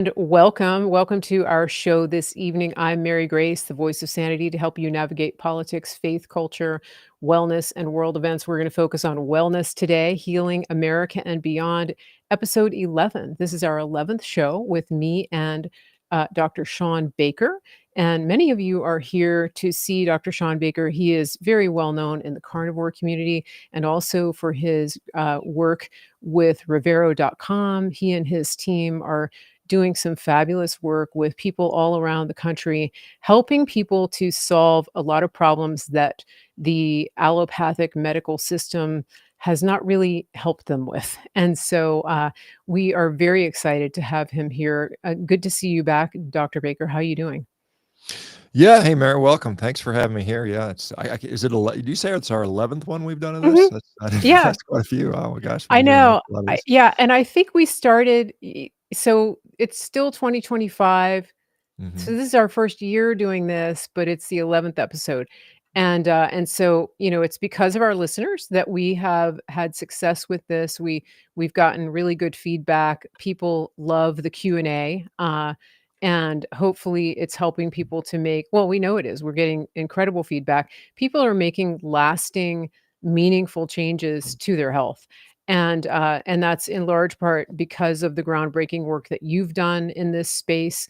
And welcome to our show this evening. I'm Mary Grace, the voice of sanity, to help you navigate politics, faith, culture, wellness, and world events. We're going to focus on wellness today, healing America and beyond, episode 11. This is our 11th show with me and Dr. Shawn Baker. And many of you are here to see Dr. Shawn Baker. He is very well known in the carnivore community and also for his work with Rivero.com. He and his team are doing some fabulous work with people all around the country, helping people to solve a lot of problems that the allopathic medical system has not really helped them with. And so we are very excited to have him here. Good to see you back, Dr. Baker. How are you doing? Yeah. Hey, Mary, welcome. Thanks for having me here. Yeah. Is it, do you say it's our 11th one we've done of this? Mhm. Yeah, That's quite a few. Oh my gosh. We've I been doing know. a lot of these. Yeah, and I think we started, so it's still 2025. So Hmm. this is our first year doing this, but it's the 11th episode. And so, it's because of our listeners that we have had success with this. We've gotten really good feedback. People love the Q&A. And hopefully it's helping people to make, well, we know it is. We're getting incredible feedback. People are making lasting, meaningful changes to their health. And that's in large part because of the groundbreaking work that you've done in this space,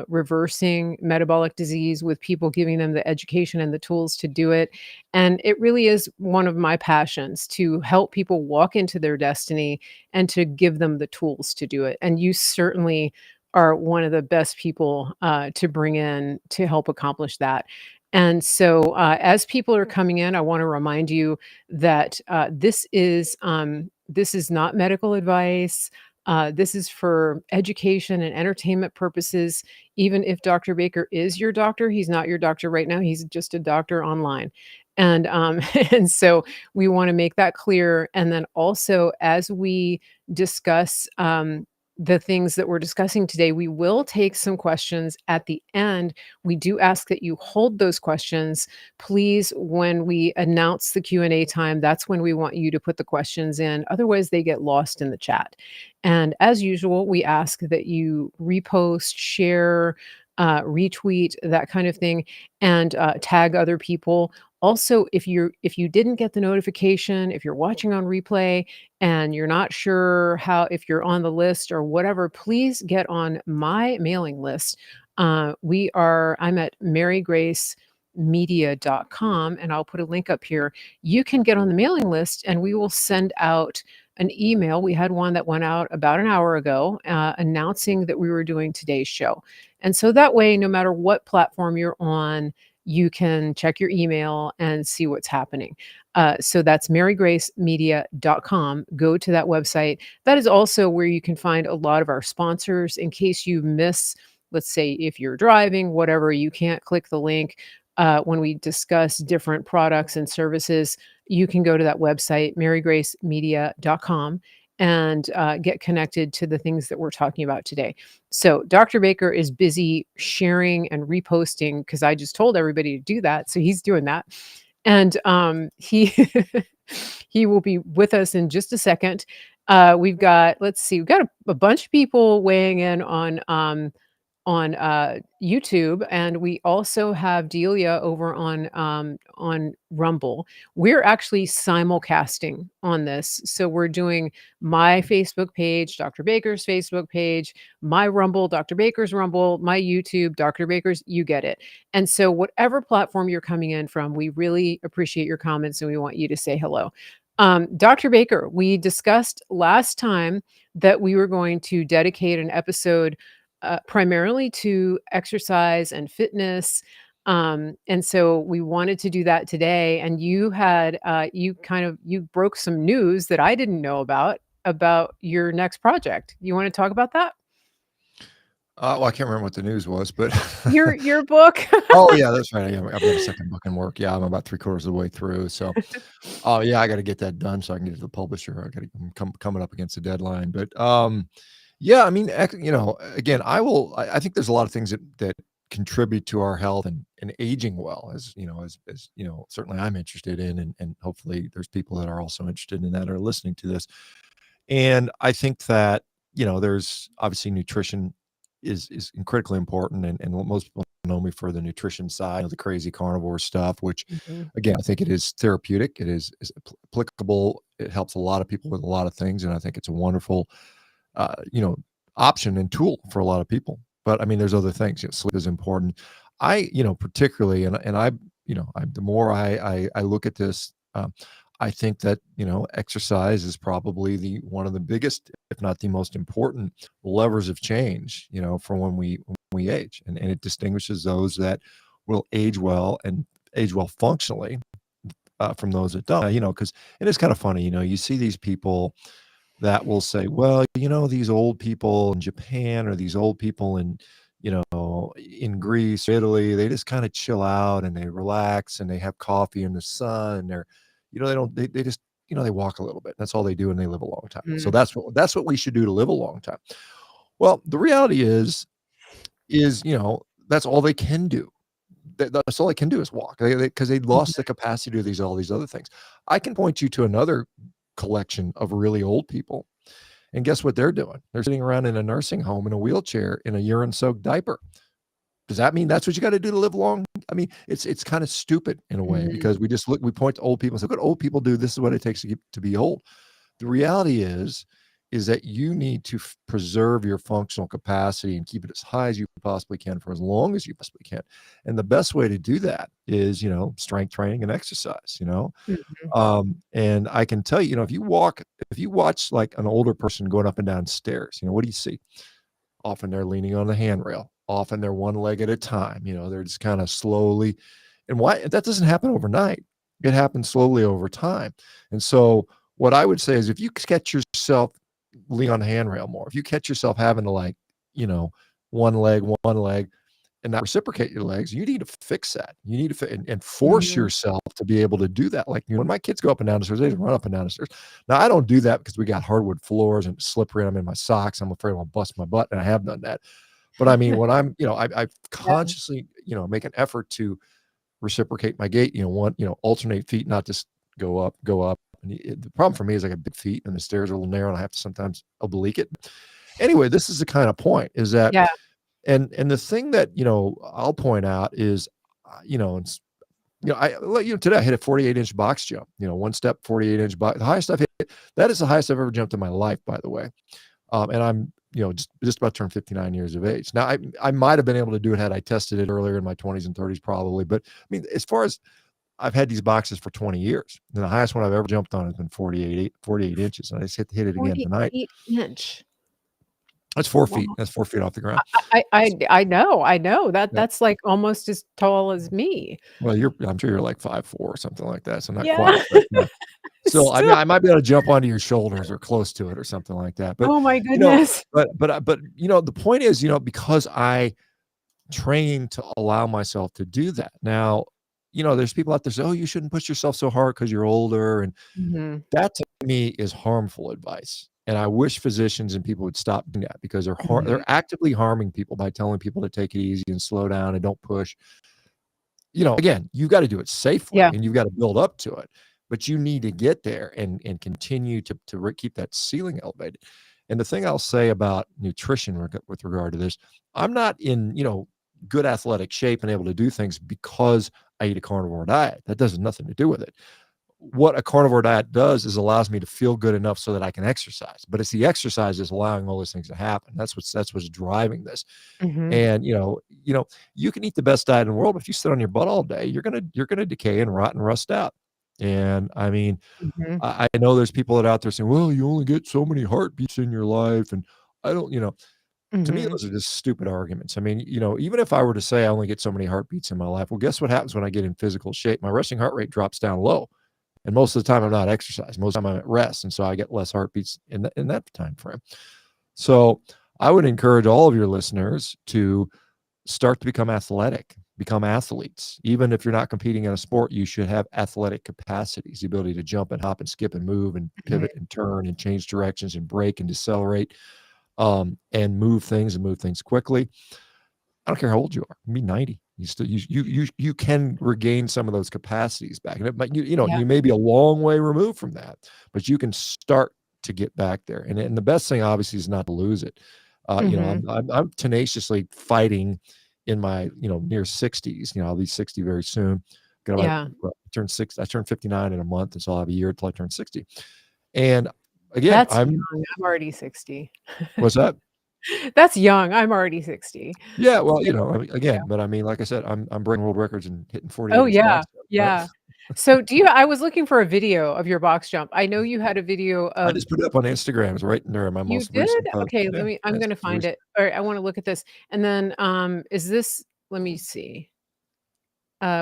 reversing metabolic disease with people giving them the education and the tools to do it. And it really is one of my passions to help people walk into their destiny and to give them the tools to do it. And you certainly are one of the best people to bring in to help accomplish that. And so, as people are coming in, I want to remind you that this is not medical advice. This is for education and entertainment purposes. Even if Dr. Baker is your doctor, he's not your doctor right now. He's just a doctor online. And and so we want to make that clear. And then also, as we discuss the things that we're discussing today, we will take some questions at the end. We do ask that you hold those questions. Please, when we announce the Q&A time, that's when we want you to put the questions in. Otherwise, they get lost in the chat. And as usual, we ask that you repost, share, retweet, that kind of thing, and tag other people. Also, if you didn't get the notification, if you're watching on replay and you're not sure how if you're on the list or whatever, please get on my mailing list. I'm at marygracemedia.com, and I'll put a link up here. You can get on the mailing list and we will send out an email. We had one that went out about an hour ago announcing that we were doing today's show. And so that way, no matter what platform you're on, you can check your email and see what's happening. So that's marygracemedia.com. Go to that website. That is also where you can find a lot of our sponsors in case you miss, let's say, if you're driving, whatever, you can't click the link. When we discuss different products and services, you can go to that website, marygracemedia.com, and get connected to the things that we're talking about today. So Dr. Baker is busy sharing and reposting because I just told everybody to do that. So he's doing that. And he he will be with us in just a second. We've got, let's see, we've got a bunch of people weighing in on YouTube, and we also have Delia over on Rumble. We're actually simulcasting on this, so we're doing my Facebook page, Dr. Baker's Facebook page, my Rumble, Dr. Baker's Rumble, my YouTube, Dr. Baker's. You get it. And so, whatever platform you're coming in from, we really appreciate your comments, and we want you to say hello. Dr. Baker, we discussed last time that we were going to dedicate an episode primarily to exercise and fitness. And so we wanted to do that today. And you had, you broke some news that I didn't know about your next project. You want to talk about that? Well, I can't remember what the news was, but Your book? oh yeah, that's right. I've got a second book in work. Yeah, I'm about 3/4 of the way through. So, oh yeah, I got to get that done so I can get it to the publisher. I got to coming up against the deadline, but yeah, I mean, again, I think there's a lot of things that contribute to our health and aging well, as certainly I'm interested in, and hopefully there's people that are also interested in that are listening to this. And I think that, there's obviously nutrition is critically important, and what most people know me for the nutrition side, the crazy carnivore stuff, which Mhm. again, I think it is therapeutic. It is applicable. It helps a lot of people with a lot of things, and I think it's a wonderful, you know, option and tool for a lot of people. But I mean, there's other things. Sleep is important. Particularly, and the more I look at this, I think that exercise is probably the one of the biggest, if not the most important levers of change. For when we age, and it distinguishes those that will age well and age well functionally from those that don't. Because it is kind of funny. You see these people that will say, well, these old people in Japan or these old people in Greece, Italy, they just kind of chill out and they relax and they have coffee in the sun and they don't, they just, they walk a little bit. That's all they do and they live a long time. So Mm. that's what we should do to live a long time. Well, the reality is, that's all they can do. That's all they can do is walk because they lost the Mhm. capacity to do all these other things. I can point you to another collection of really old people. And guess what they're doing? They're sitting around in a nursing home in a wheelchair in a urine soaked diaper. Does that mean that's what you got to do to live long? I mean, it's kind of stupid in a way Mhm. because we point to old people and say, "What old people do? This is what it takes to be old." The reality is that you need to preserve your functional capacity and keep it as high as you possibly can for as long as you possibly can. And the best way to do that is, strength training and exercise. Mhm. And I can tell you, if you watch like an older person going up and down stairs, what do you see? Often they're leaning on the handrail. Often they're one leg at a time. They're just kind of slowly. And why that doesn't happen overnight. It happens slowly over time. And so what I would say is if you catch yourself lean on the handrail more, if you catch yourself having to you know, one leg, and not reciprocate your legs, you need to fix that. You need to and force Mhm. yourself to be able to do that. Like when my kids go up and down the stairs, they just run up and down the stairs. Now I don't do that because we got hardwood floors and it's slippery and I'm in my socks. I'm afraid I'll bust my butt, and I have done that. But I mean, when I Yeah. consciously, make an effort to reciprocate my gait, alternate feet, not just go up. And the problem for me is I got big feet and the stairs are a little narrow and I have to sometimes oblique it. Anyway, this is the kind of point is that Yeah. and the thing that, I'll point out is, it's, today I hit a 48-inch box jump, one step, 48-inch box. The highest I've hit, that is the highest I've ever jumped in my life, by the way. And I'm, just about turned 59 years of age. Now, I might have been able to do it had I tested it earlier in my 20s and 30s, probably. But I mean, as far as I've had these boxes for 20 years, and the highest one I've ever jumped on has been 48 inches. And I just hit it again tonight. 48-inch. That's 4 feet. Wow. That's 4 feet off the ground. I know. Yeah. That's, like, almost as tall as me. Well, I'm sure you're like 5'4" or something like that, so not Yeah. quite, but yeah. So, I mean, Still. I might be able to jump onto your shoulders or close to it or something like that, but, Oh my you know goodness. the point is, because I train to allow myself to do that. Now, there's people out there say, "Oh, you shouldn't push yourself so hard because 'cause you're older," and Mhm. that to me is harmful advice, and I wish physicians and people would stop doing that because Mhm. they're actively harming people by telling people to take it easy and slow down and don't push. Again, you've got to do it safely Yeah. and you've got to build up to it, but you need to get there and continue to keep that ceiling elevated. And the thing I'll say about nutrition with regard to this, I'm not in, good athletic shape and able to do things because I eat a carnivore diet. That does nothing to do with it. What a carnivore diet does is allows me to feel good enough so that I can exercise. But it's the exercise that's allowing all those things to happen. That's what's driving this. Mhm. And you can eat the best diet in the world, but if you sit on your butt all day, you're gonna decay and rot and rust out. And I mean, Mhm. I know there's people that are out there saying, "Well, you only get so many heartbeats in your life," and I don't, to me, Mhm. those are just stupid arguments. I mean, even if I were to say I only get so many heartbeats in my life, well, guess what happens when I get in physical shape? My resting heart rate drops down low, and most of the time I'm not exercising. Most of the time I'm at rest, and so I get less heartbeats in that time frame. So I would encourage all of your listeners to start to become athletic, become athletes. Even if you're not competing in a sport, you should have athletic capacities, the ability to jump and hop and skip and move and Mhm. pivot and turn and change directions and brake and decelerate, and move things quickly. I don't care how old you are. You be 90. You can regain some of those capacities back. And it might, Yeah. you may be a long way removed from that, but you can start to get back there. And the best thing obviously is not to lose it. You know, Mhm. I'm tenaciously fighting in my, near 60s. You know, I'll be 60 very soon. Got about Yeah. I turned 59 in a month, and so I'll have a year till I turn 60. And again, That's young. I'm already 60. what's that? That's young. I'm already 60. Yeah, well, So I mean, yeah. again, but I mean, like I said, I'm breaking world records and hitting 48 Oh, inch yeah. max, right? Yeah. So do you I was looking for a video of your box jump. I know you had a video I of just put it up on Instagram. It's right in there in my you most did? recent post. Okay, Yeah, I'm yeah, it's gonna most find recent. it. Alright, I wanna look at this. And then, is this let me see.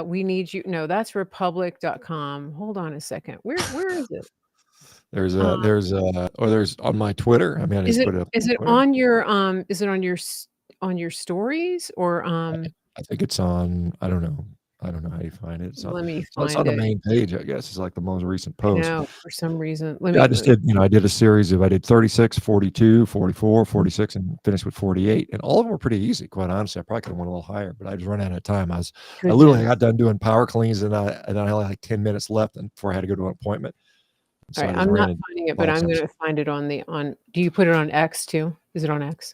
We need you no, that's republic.com. Hold on a second. Where is it? Um, There's on my Twitter. I mean, I is just it put it up is on it Twitter. on your, is it on your stories or, I think it's on I don't know how you find it. let me It's on find the it. main page, I guess. It's like the most recent I post. know, for some reason. Yeah, Let me I did a series of I did 36, 42, 44, 46, and finished with 48, and all of them were pretty easy, quite honestly. I probably could've went a little higher, but I just ran out of time. I literally got goodness. done doing power cleans, and I only had, like, 10 minutes left and before I had to go to an appointment, so Alright, I just I'm ran not into finding it, but I'm biceps. gonna find it on do you put it on X too? Is it on X?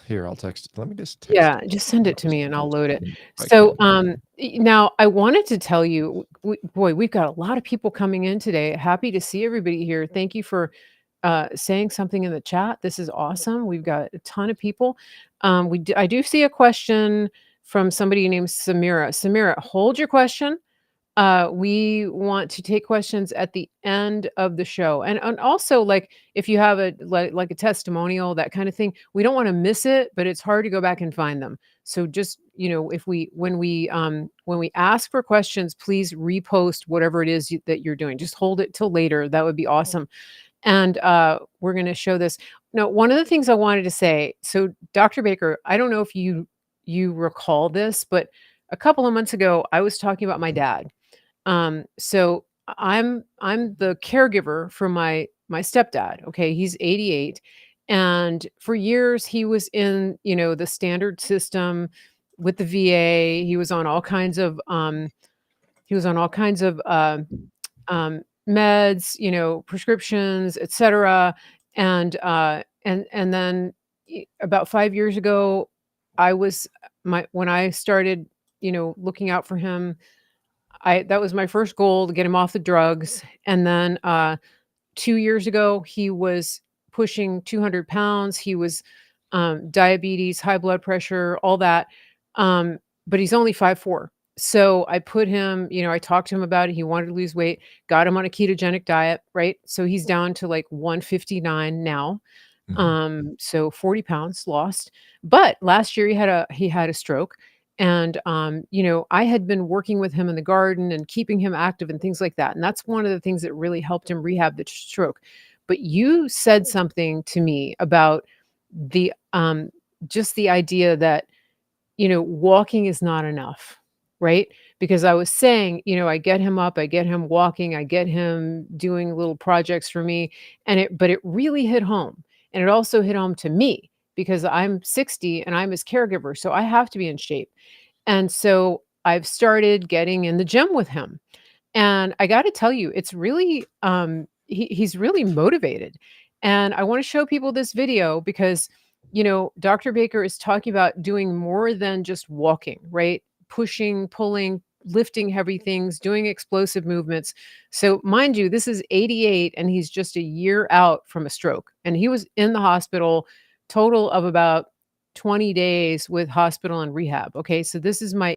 Here, I'll text let me just text Yeah, it. just send I'll it to just me and I'll text load it it. to you if I So, can. now I wanted to tell you, boy, we've got a lot of people coming in today. Happy to see everybody here. Thank you for saying something in the chat. This is awesome. We've got a ton of people. I do see a question from somebody named Samira. Samira, hold your question. We want to take questions at the end of the show. And also like if you have a like a testimonial, that kind of thing, we don't want to miss it, but it's hard to go back and find them. So just, if we when we ask for questions, please repost whatever it is that you're doing. Just hold it till later. That would be awesome. And we're going to show this. Now, one of the things I wanted to say, so Dr. Baker, I don't know if you recall this, but a couple of months ago, I was talking about my dad. So I'm the caregiver for my stepdad. Okay, he's 88, and for years he was in the standard system with the VA. He was on all kinds of meds, prescriptions, etc. And then about 5 years ago, I was my when I started looking out for him. I That was my first goal to get him off the drugs, and then, 2 years ago, he was pushing 200 pounds, he was, diabetes, high blood pressure, all that, um, but he's only 5'4". So, I put him I talked to him about it, he wanted to lose weight, got him on a ketogenic diet, right? So, he's down to, like, 159 now. Mhm. So 40 pounds lost. But last year he had a stroke. And I had been working with him in the garden and keeping him active and things like that. And that's one of the things that really helped him rehab the stroke. But you said something to me about the just the idea that walking is not enough, right? Because I was saying, I get him up, I get him walking, I get him doing little projects for me, but it really hit home. And it also hit home to me because I'm 60 and I'm his caregiver, so I have to be in shape. And so I've started getting in the gym with him. And I gotta tell you, it's really, he's really motivated. And I wanna show people this video because, Dr. Baker is talking about doing more than just walking, right? Pushing, pulling, lifting heavy things, doing explosive movements. So, mind you, this is 88 and he's just a year out from a stroke. And he was in the hospital total of about 20 days with hospital and rehab. Okay, so this is my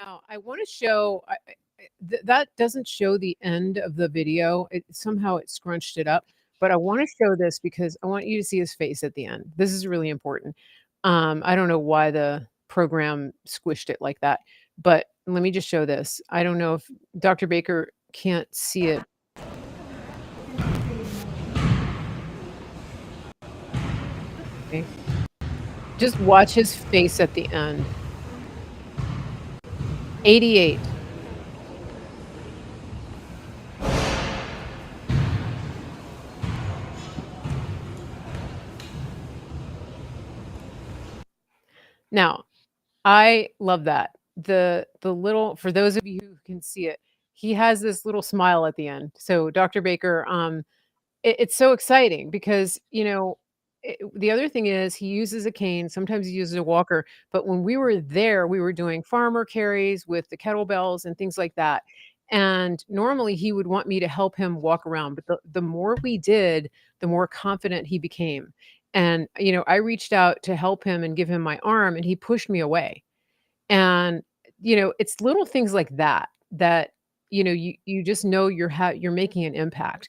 Now, I wanna show that doesn't show the end of the video, it scrunched it up, but I wanna show this because I want you to see his face at the end. This is really important. I don't know why the program squished it like that, but let me just show this. I don't know if Dr. Baker can't see it. Okay. Just watch his face at the end. 88. Now, I love that. The little for those of you who can see it, he has this little smile at the end. So, Dr. Baker, it's so exciting because, the other thing is he uses a cane, sometimes he uses a walker, but when we were there, we were doing farmer carries with the kettlebells and things like that, and normally he would want me to help him walk around, but the more we did, the more confident he became, and, I reached out to help him and give him my arm, and he pushed me away. And, it's little things like that that, you just know you're making an impact.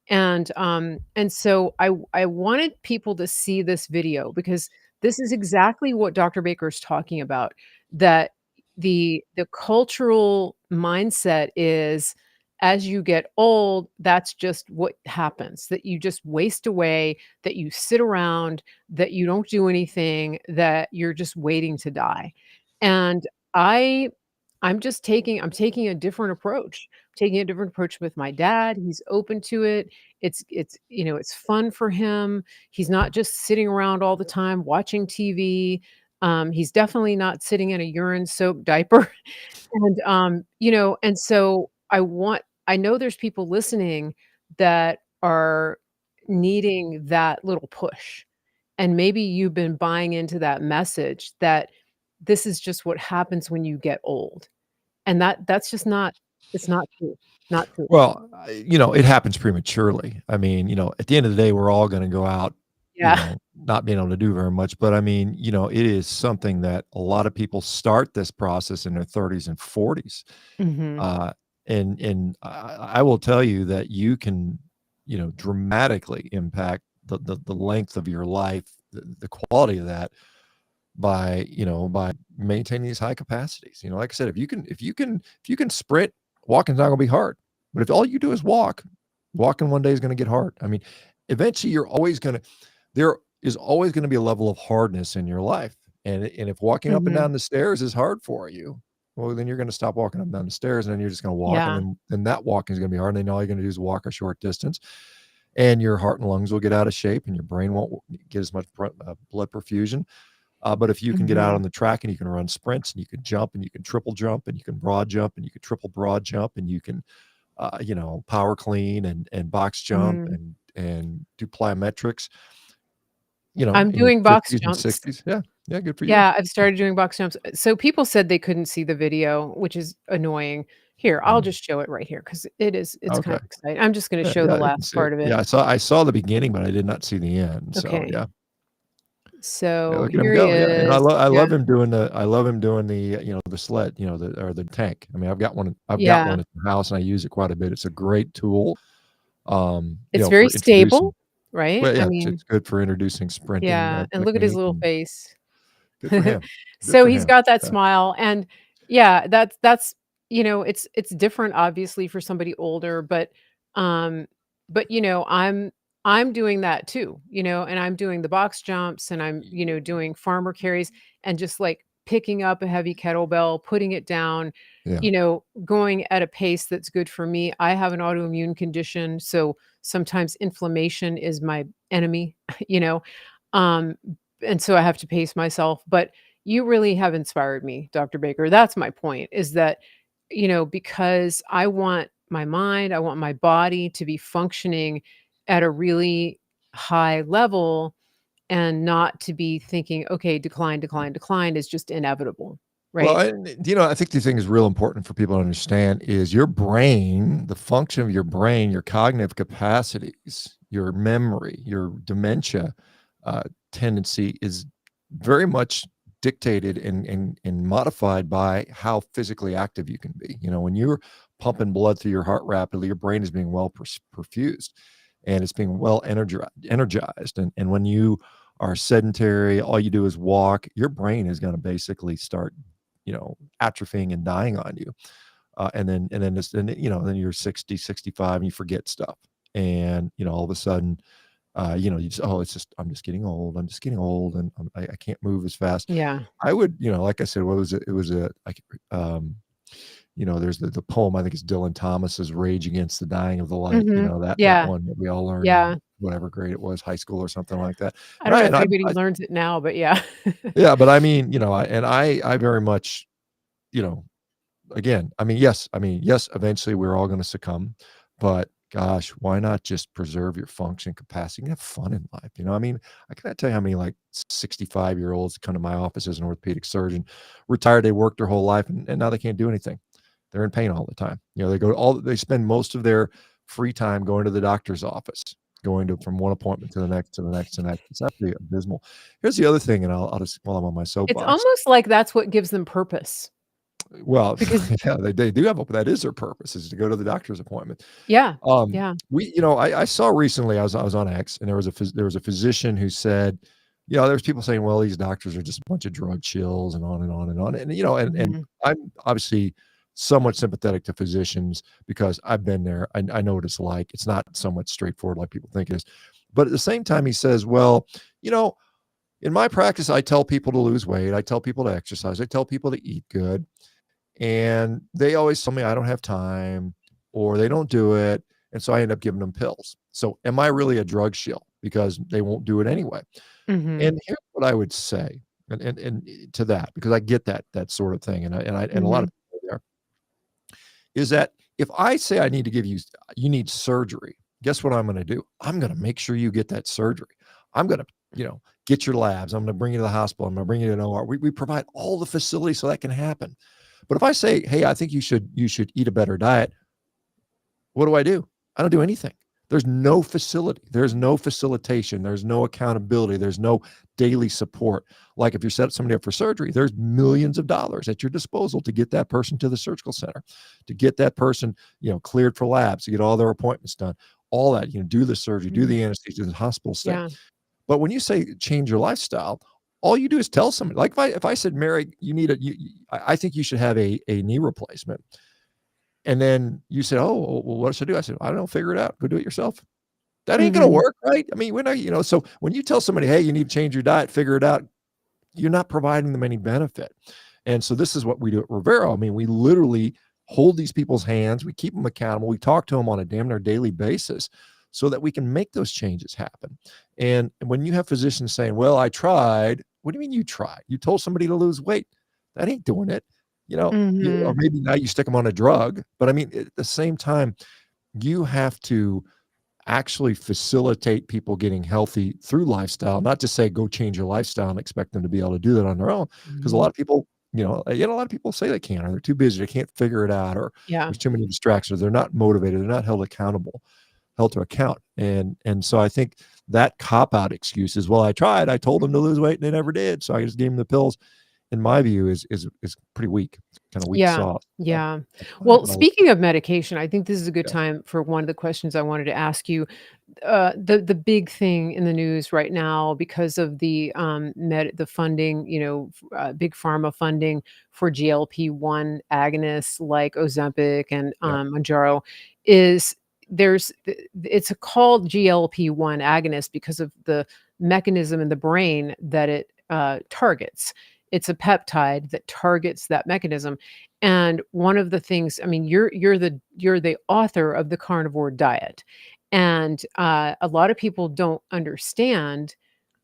And so I wanted people to see this video because this is exactly what Dr. Baker's talking about, that the cultural mindset is as you get old, that's just what happens, that you just waste away, that you sit around, that you don't do anything, that you're just waiting to die. And I I'm taking a different approach. Taking a different approach with my dad. He's open to it. It's fun for him. He's not just sitting around all the time watching TV. He's definitely not sitting in a urine soaked diaper. And so I know there's people listening that are needing that little push. And maybe you've been buying into that message that this is just what happens when you get old. And that's just not it's not true. Not true. Well, it happens prematurely. I mean, at the end of the day, we're all gonna go out, Yeah. not being able to do very much, but I mean, it is something that a lot of people start this process in their 30s and 40s. Mhm. Uh, and I will tell you that you can, dramatically impact the length of your life, the quality of that by maintaining these high capacities. Like I said, if you can sprint, walking's not gonna be hard. But if all you do is walk, walking one day is gonna get hard. I mean, eventually there is always gonna be a level of hardness in your life. And if walking up and Mhm. down the stairs is hard for you, well, then you're gonna stop walking up and down the stairs, and then you're just gonna walk, and Yeah. then that walking is gonna be hard, and then all you're gonna do is walk a short distance, and your heart and lungs will get out of shape, and your brain won't get as much blood perfusion. But if you can get out Mhm. on the track and you can run sprints and you can jump and you can triple jump and you can broad jump and you can triple broad jump and you can, power clean and box jump Mm. and do plyometrics, I'm in your doing box 50s and jumps. 60s. Yeah. Yeah. Good for you. Yeah, I've started doing box jumps. So people said they couldn't see the video, which is annoying. Here, I'll Mhm. just show it right here because it's kind Okay. of exciting. I'm just gonna Yeah. show the Yeah. I can last see it. part of it. Yeah. I saw the beginning, but I did not see the end. So Okay. yeah. Yeah, So look at him here he go. Yeah. And I is. love I Yeah. love him doing the, the sled, or the tank. I mean, I've got Yeah. one at the house and I use it quite a bit. It's a great tool. It's very For introducing. stable, right? Well, I yeah, it's mean, good for introducing sprinting, yeah, and look at his technique, little and face. good for him. Good So for he's him. got that Yeah. smile and yeah, that's it's different obviously for somebody older, um but I'm doing that too, and I'm doing the box jumps and I'm, doing farmer carries and just like picking up a heavy kettlebell, putting it down, Yeah. going at a pace that's good for me. I have an autoimmune condition, so sometimes inflammation is my enemy, you know. Um and so I have to pace myself, but you really have inspired me, Dr. Baker. That's my point is that, because I want my mind, I want my body to be functioning at a really high level and not to be thinking, okay, decline, decline, decline is just inevitable, Well, right? I think the thing is real important for people to understand is your brain, the function of your brain, your cognitive capacities, your memory, your dementia uh, tendency is very much dictated and modified by how physically active you can be. When you're pumping blood through your heart rapidly, your brain is being well perfused and it's being well energized. And when you are sedentary, all you do is walk, your brain is going to basically start atrophying and dying on you. And then you're 60, 65 and you forget stuff. And, all of a sudden, You just, oh, it's just, I'm just getting old. I'm just getting old, and I can't move as fast. Yeah. I would, like I said, what was it? It was like, there's the poem. I think it's Dylan Thomas's "Rage Against the Dying of the Light." Mhm. That Yeah. one that we all learned in Yeah. whatever grade it was, high school or something like that. I And don't I know and if I, anybody I learns it now, but yeah. yeah, but I mean, I very much, you know, again, yes, eventually we're all going to succumb, but gosh, why not just preserve your function capacity and have fun in life? I cannot tell you how many like 65-year-olds come to my office as an orthopedic surgeon, retired, they worked their whole life, and now they can't do anything. They're in pain all the time. They spend most of their free time going to the doctor's office, going to from one appointment to the next, to the next, to the next. It's absolutely abysmal. Here's the other thing, and I'll just, while I'm on my It's soapbox. almost like that's what gives them purpose Well, because yeah, they do have that is their purpose, is to go to the doctor's appointment. yeah. Yeah. I saw recently, I was on X, and there was a physician who said, there's people saying, well, these doctors are just a bunch of drug chills and on and on and on. And Mhm. I'm obviously somewhat sympathetic to physicians because I've been there. I know what it's like. It's not so much straightforward like people think it is. But at the same time, he says, well, you know, in my practice, I tell people to lose weight. I tell people to exercise. I tell people to eat good. And they always tell me I don't have time or they don't do it. And so I end up giving them pills. So am I really a drug shill because they won't do it anyway? Mhm. And here's what I would say, and to that, because I get that sort of thing, and a lot Mhm. of people there, is that if I say I need to give you need surgery, guess what I'm going to do? I'm going to make sure you get that surgery. I'm going to, get your labs. I'm going to bring you to the hospital. I'm going to bring you to an OR. We provide all the facilities so that can happen. But if I say, hey, I think you should eat a better diet, what do? I don't do anything. There's no facility. There's no facilitation. There's no accountability. There's no daily support. Like if you set somebody up for surgery, there's millions of dollars at your disposal to get that person to the surgical center, to get that person, cleared for labs, to get all their appointments done, all that, do the surgery, do Mhm. the anesthesia, the hospital stay. Yeah. But when you say change your lifestyle, all you do is tell somebody. Like if I said, Mary, you need I think you should have a knee replacement. And then you said, "Oh, well, what should I do?" I said, "I don't know, figure it out. Go do it yourself." That ain't gonna Mhm. work, right? I mean, we're not, so when you tell somebody, "Hey, you need to change your diet, figure it out," you're not providing them any benefit. And so this is what we do at Rivero. I mean, we literally hold these people's hands, we keep them accountable, we talk to them on a damn near daily basis so that we can make those changes happen. And when you have physicians saying, "Well, I tried," what do you mean you tried? You told somebody to lose weight. That ain't doing it. Or Mhm. maybe now you stick them on a drug. But I mean, at the same time, you have to actually facilitate people getting healthy through lifestyle, not just say, go change your lifestyle and expect them to be able to do that on their own. Because a Mhm. lot of people, a lot of people say they can't, or they're too busy, they can't figure it out, or Yeah. there's too many distractions, they're not motivated, they're not held to account. And so I think that cop out excuse is, well, I tried, I told them to lose weight and they never did. So I just gave them the pills, in my view, is pretty weak. It's kind of weak Yeah, sauce. So yeah. that's Well, my speaking of medication, I think this is a good yeah, time for one of the questions I wanted to ask you. The big thing in the news right now because of the funding, big pharma funding for GLP-1 agonists like Ozempic and yeah, Mounjaro is it's called GLP-1 agonist because of the mechanism in the brain that it targets. It's a peptide that targets that mechanism. And one of the things, I mean, you're the author of the carnivore diet. And a lot of people don't understand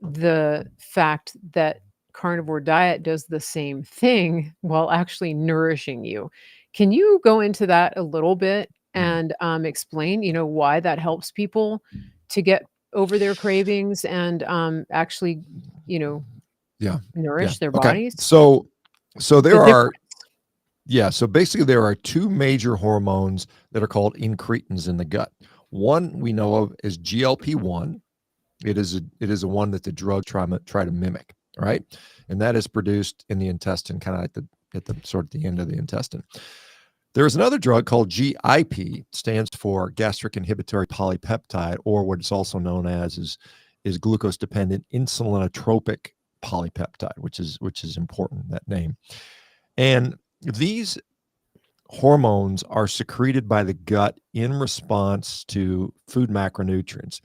the fact that carnivore diet does the same thing while actually nourishing you. Can you go into that a little bit mhm, and explain, why that helps people to get over their cravings and actually, you know, yeah, yeah. nourish their Okay. bodies? So The there are, difference. yeah, so basically there are two major hormones that are called incretins in the gut. One we know of is GLP-1. It is a one that the drug try to mimic, right? And that is produced in the intestine, kind of at the sort of the end of the intestine. There's another drug called GIP, stands for gastric inhibitory polypeptide, or what it's also known as is glucose dependent insulinotropic polypeptide, which is important, that name. And these hormones are secreted by the gut in response to food macronutrients,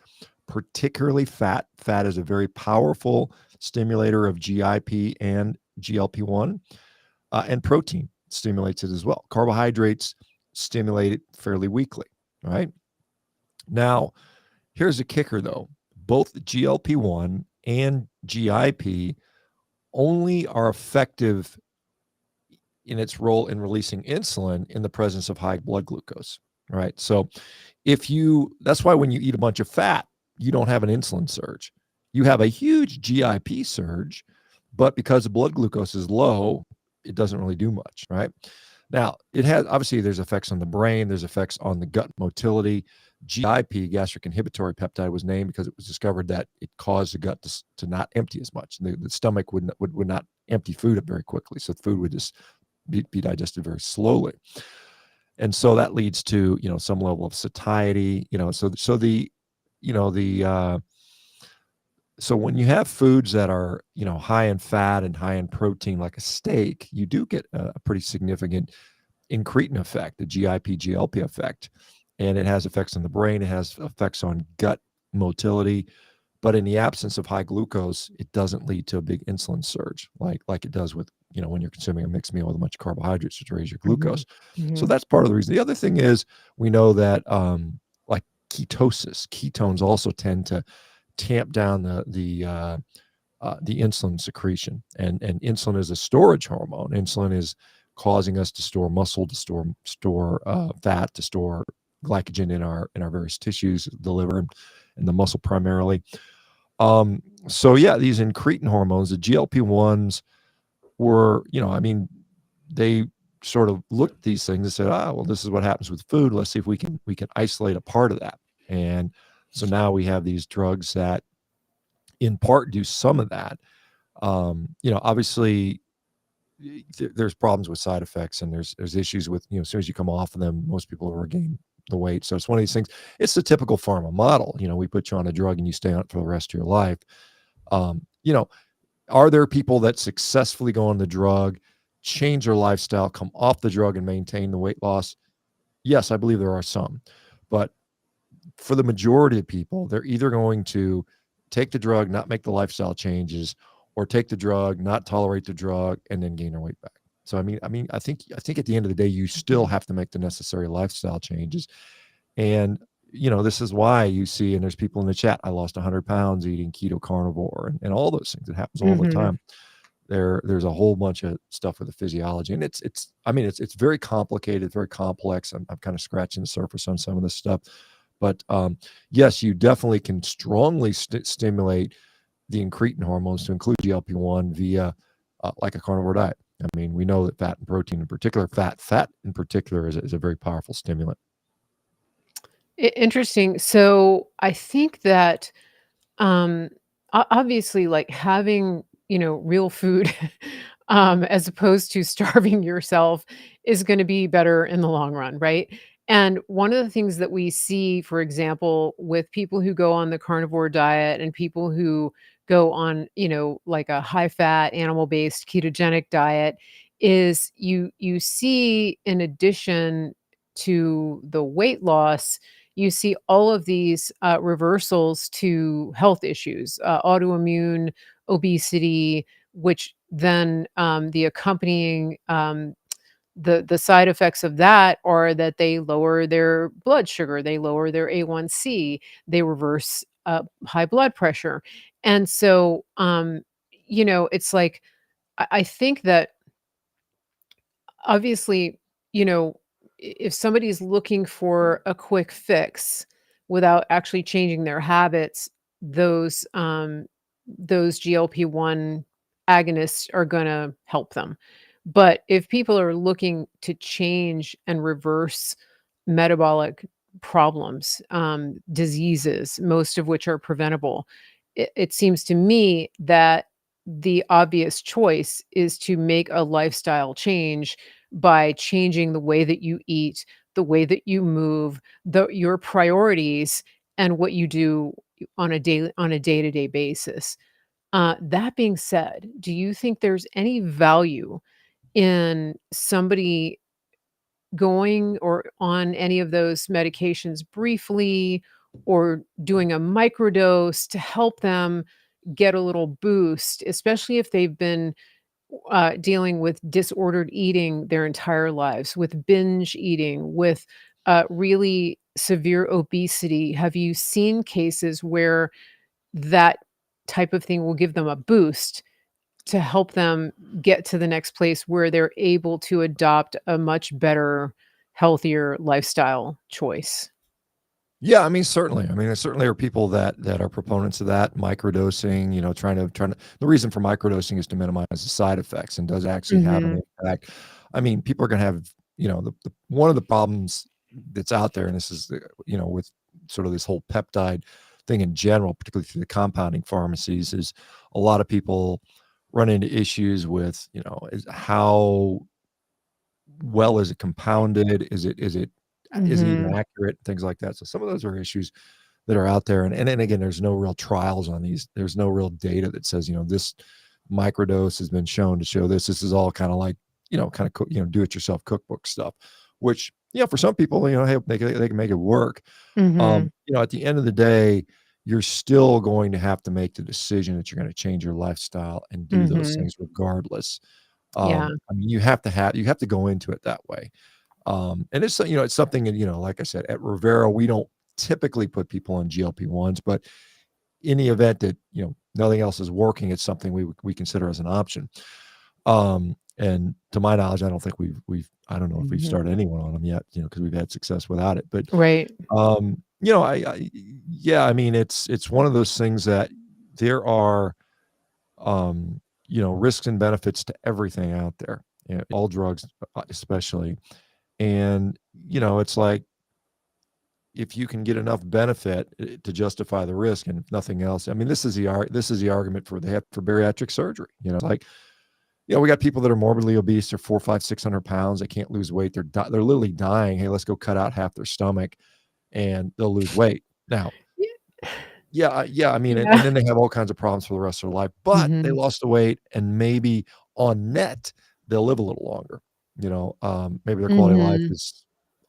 particularly fat. Fat is a very powerful stimulator of GIP and GLP-1, and protein stimulates it as well. Carbohydrates stimulate it fairly weakly, right? Now, here's a kicker though. Both GLP-1 and GIP only are effective in its role in releasing insulin in the presence of high blood glucose, right? So that's why when you eat a bunch of fat, you don't have an insulin surge. You have a huge GIP surge, but because the blood glucose is low, it doesn't really do much, right? Now, it has obviously there's effects on the brain, there's effects on the gut motility. GIP, gastric inhibitory peptide, was named because it was discovered that it caused the gut to not empty as much. The stomach would not empty food up very quickly, so food would just be digested very slowly, and so that leads to some level of satiety. So when you have foods that are high in fat and high in protein, like a steak, you do get a pretty significant incretin effect, the GIP GLP effect, and it has effects on the brain. It has effects on gut motility. But in the absence of high glucose, it doesn't lead to a big insulin surge like it does with when you're consuming a mixed meal with a bunch of carbohydrates to raise your Mhm. glucose. So Mhm. that's part of the reason. The other thing is we know that like ketones also tend to tamp down the insulin secretion, and insulin is a storage hormone. Insulin is causing us to store muscle, to store fat, to store glycogen in our various tissues, the liver and the muscle primarily. So yeah, these incretin hormones, the GLP-1s were, they sort of looked at these things and said, well, this is what happens with food. Let's see if we can isolate a part of that. And so now we have these drugs that in part do some of that. Obviously there's problems with side effects, and there's issues with, as soon as you come off of them, most people regain the weight. So it's one of these things. It's the typical pharma model. We put you on a drug and you stay on it for the rest of your life. Um, you know, are there people that successfully go on the drug, change their lifestyle, come off the drug and maintain the weight loss? Yes, I believe there are some. But for the majority of people, they're either going to take the drug, not make the lifestyle changes, or take the drug, not tolerate the drug, and then gain their weight back. So I think at the end of the day, you still Mhm. have to make the necessary lifestyle changes. And this is why you see, and there's people in the chat, I lost 100 pounds eating keto carnivore, and all those things. It happens all the Mhm. time. There's a whole bunch of stuff with the physiology, and it's very complicated, very complex. I'm kind of scratching the surface on some of this stuff, but yes, you definitely can strongly stimulate the incretin hormones to include GLP-1 via like a carnivore diet. I mean, we know that fat and protein in particular, fat in particular, is a very powerful stimulant. Interesting. So I think that Um, obviously, like, having, real food, as opposed to starving yourself is gonna be better in the long run, right? And one of the things that we see, for example, with people who go on the carnivore diet and people who go on, like a high-fat, animal-based ketogenic diet is you see in addition to the weight loss, you see all of these reversals to health issues, autoimmune, obesity, which then the accompanying the side effects of that are that they lower their blood sugar, they lower their A1C, they reverse high blood pressure, and so it's like I think that obviously, you know, if somebody's looking for a quick fix without actually changing their habits, those GLP-1 agonists are gonna help them. But if people are looking to change and reverse metabolic problems, diseases, most of which are preventable, it seems to me that the obvious choice is to make a lifestyle change by changing the way that you eat, the way that you move, your priorities, and what you do on a day-to-day basis. That being said, do you think there's any value in somebody going or on any of those medications briefly or doing a microdose to help them get a little boost, especially if they've been dealing with disordered eating their entire lives, with binge eating, with really severe obesity. Have you seen cases where that type of thing will give them a boost to help them get to the next place where they're able to adopt a much better, healthier lifestyle choice? Yeah, I mean, certainly. I mean, there certainly are people that are proponents of that microdosing, trying to the reason for microdosing is to minimize the side effects and does actually have an Mhm. impact. I mean, people are gonna have, the one of the problems that's out there, and this is with sort of this whole peptide thing in general, particularly through the compounding pharmacies, is a lot of people run into issues with, is how well is it compounded? Is it even Mhm. accurate? Things like that. So some of those are issues that are out there. And then again, there's no real trials on these. There's no real data that says, this microdose has been shown to show this. This is all kind of like, do it yourself cookbook stuff, which, for some people, hey, they can make it work. Mhm. At the end of the day, you're still going to have to make the decision that you're going to change your lifestyle and do those Mhm. things regardless. Yeah. I mean, you have to go into it that way. And it's something, and like I said, at Rivera, we don't typically put people on GLP-1s, but in the event that, nothing else is working, it's something we consider as an option. And to my knowledge, I don't think I don't know if we've Mhm. started anyone on them yet, because we've had success without it. But, Right. yeah, I mean, it's one of those things that there are, risks and benefits to everything out there, all drugs, especially. And, it's like, if you can get enough benefit to justify the risk, and if nothing else, I mean, this is the argument for bariatric surgery. Like, we got people that are morbidly obese. They're 4, 5, 600 pounds. They can't lose weight. They're literally dying. Hey, let's go cut out half their stomach, and they'll lose weight. Now, yeah. I mean, and Yeah. then they have all kinds of problems for the rest of their life. But they Mhm. lost the weight, and maybe on net they'll live a little longer. Maybe their quality of life Mhm. is,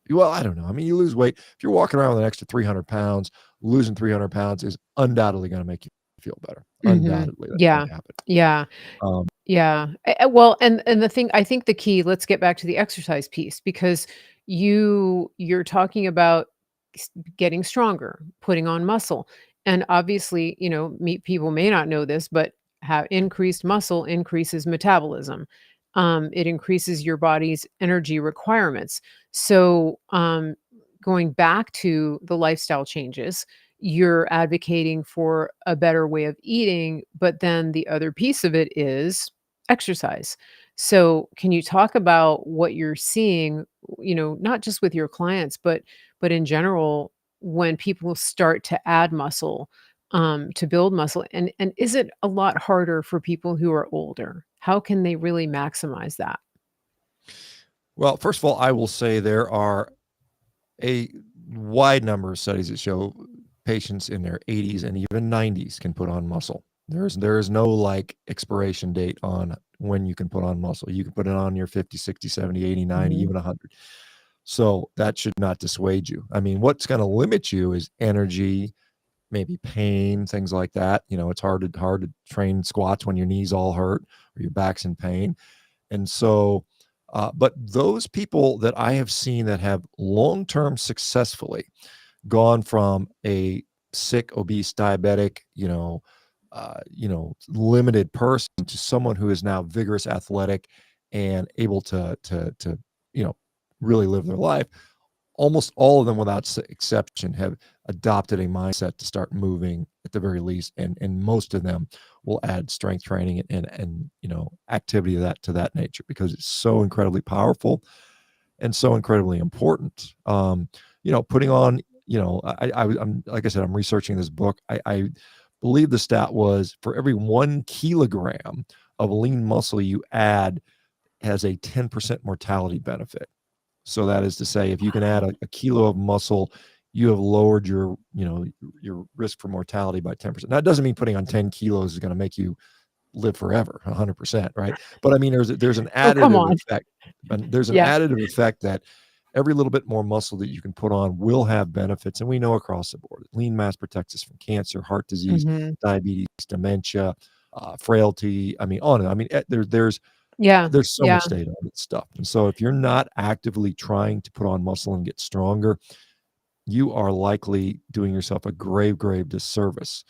well, I don't know. I mean, you lose weight. If you're walking around with an extra 300 pounds, losing 300 pounds is undoubtedly going to make you feel better. Mhm. Undoubtedly, that's going Yeah. to happen. Yeah. Um, Yeah. Well, and the thing I think the key, let's get back to the exercise piece because you're talking about getting stronger, putting on muscle. And obviously, people may not know this, but have increased muscle increases metabolism. It increases your body's energy requirements. So, going back to the lifestyle changes, you're advocating for a better way of eating, but then the other piece of it is exercise. So, can you talk about what you're seeing, not just with your clients, but in general when people start to add muscle, to build muscle? And is it a lot harder for people who are older? How can they really maximize that? well, first of all, I will say there are a wide number of studies that show patients in their 80s and even 90s can put on muscle. There is no like expiration date on when you can put on muscle. You can put it on your 50, 60, 70, 80, 90, Mhm. even 100. So that should not dissuade you. I mean, what's going to limit you is energy, maybe pain, things like that. It's hard to train squats when your knees all hurt or your back's in pain. And so, but those people that I have seen that have long-term successfully gone from a sick, obese, diabetic, limited person to someone who is now vigorous, athletic, and able to you know, really live their life. Almost all of them, without exception, have adopted a mindset to start moving at the very least, and most of them will add strength training and activity to that nature because it's so incredibly powerful and so incredibly important. Putting on, I'm like I said, I'm researching this book. I believe the stat was for every 1 kilogram of lean muscle you add has a 10% mortality benefit. So that is to say, if you can add Wow. a kilo of muscle, you have lowered your risk for mortality by 10%. Now, it doesn't mean putting on 10 kilos is going to make you live forever, 100%, right? But I mean, there's an Oh, come additive on. effect, and there's an Yeah. additive effect that every little bit more muscle that you can put on will have benefits. And we know across the board, lean mass protects us from cancer, heart disease, Mhm. diabetes, dementia, frailty. I mean, on and on. I mean, Yeah, there's so yeah. much data on this stuff. And so if you're not actively trying to put on muscle and get stronger, you are likely doing yourself a grave, grave disservice.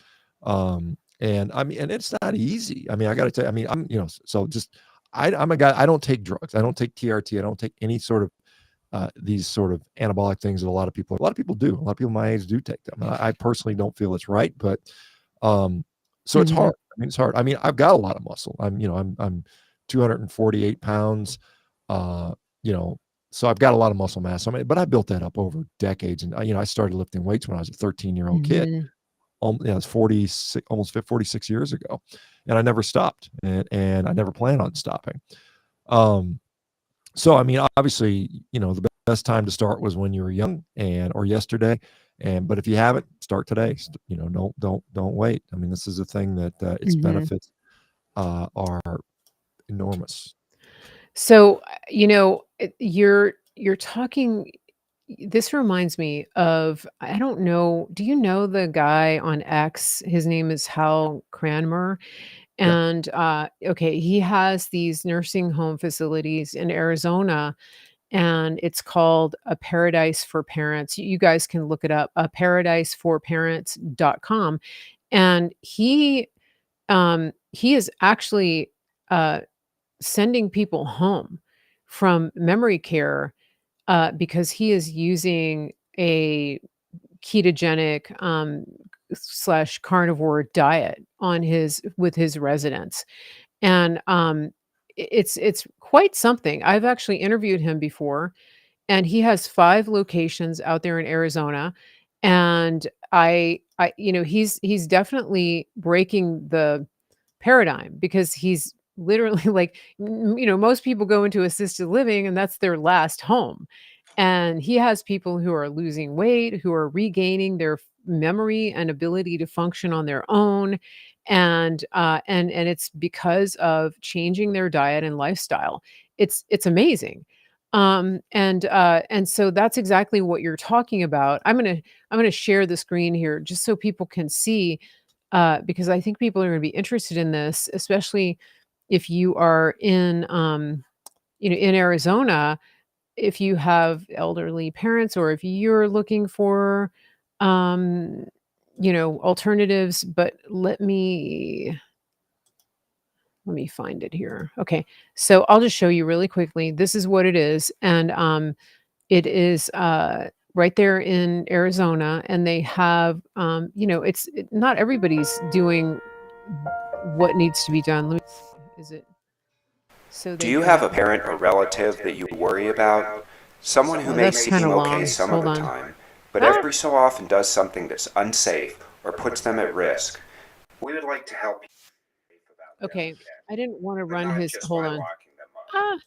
And I mean, and it's not easy. I mean, I got to tell you, I mean, so just, I'm a guy, I don't take drugs. I don't take TRT. I don't take any sort of, these sort of anabolic things that a lot of people do. A lot of people my age do take them. I personally don't feel it's right, but, so it's Mhm. hard. I mean, it's hard. I mean, I've got a lot of muscle. I'm 248 pounds, uh, you know, so I've got a lot of muscle mass. I mean, but I built that up over decades. And I started lifting weights when I was a 13-year-old kid. Mhm. It's 46, almost 46 years ago, and I never stopped, and I never plan on stopping. Um, so I mean, obviously, the best time to start was when you were young or yesterday. But if you haven't, start today. Don't wait. I mean, this is a thing that its Mhm. benefits are enormous. So, you're talking this reminds me of I don't know, do you know the guy on X? His name is Hal Cranmer, Yeah. and, okay, he has these nursing home facilities in Arizona, and it's called A Paradise for Parents. You guys can look it up, paradiseforparents.com, and he is actually, uh sending people home from memory care, because he is using a ketogenic, slash carnivore diet on his with his residents, and, it's quite something. I've actually interviewed him before, and he has 5 locations out there in Arizona, and he's definitely breaking the paradigm because he's literally like, most people go into assisted living and that's their last home. And he has people who are losing weight, who are regaining their memory and ability to function on their own. And it's because of changing their diet and lifestyle. It's amazing. And so that's exactly what you're talking about. I'm gonna share the screen here just so people can see, because I think people are going to be interested in this, especially if you are in Arizona, if you have elderly parents or if you're looking for, um, alternatives. But let me find it here. Okay, so I'll just show you really quickly. This is what it is, and it is, right there in Arizona, and they have, not everybody's doing what needs to be done. Let me see, is it so Do they you have have a parent or relative that you worry about? Someone who oh, may that's seem kinda okay long. some of Hold the on. time, but Ah! every so often does something that's unsafe or puts them at risk? We would like to help you about them, Okay, I didn't wanna but run not his just hold by on. locking them up. Ah!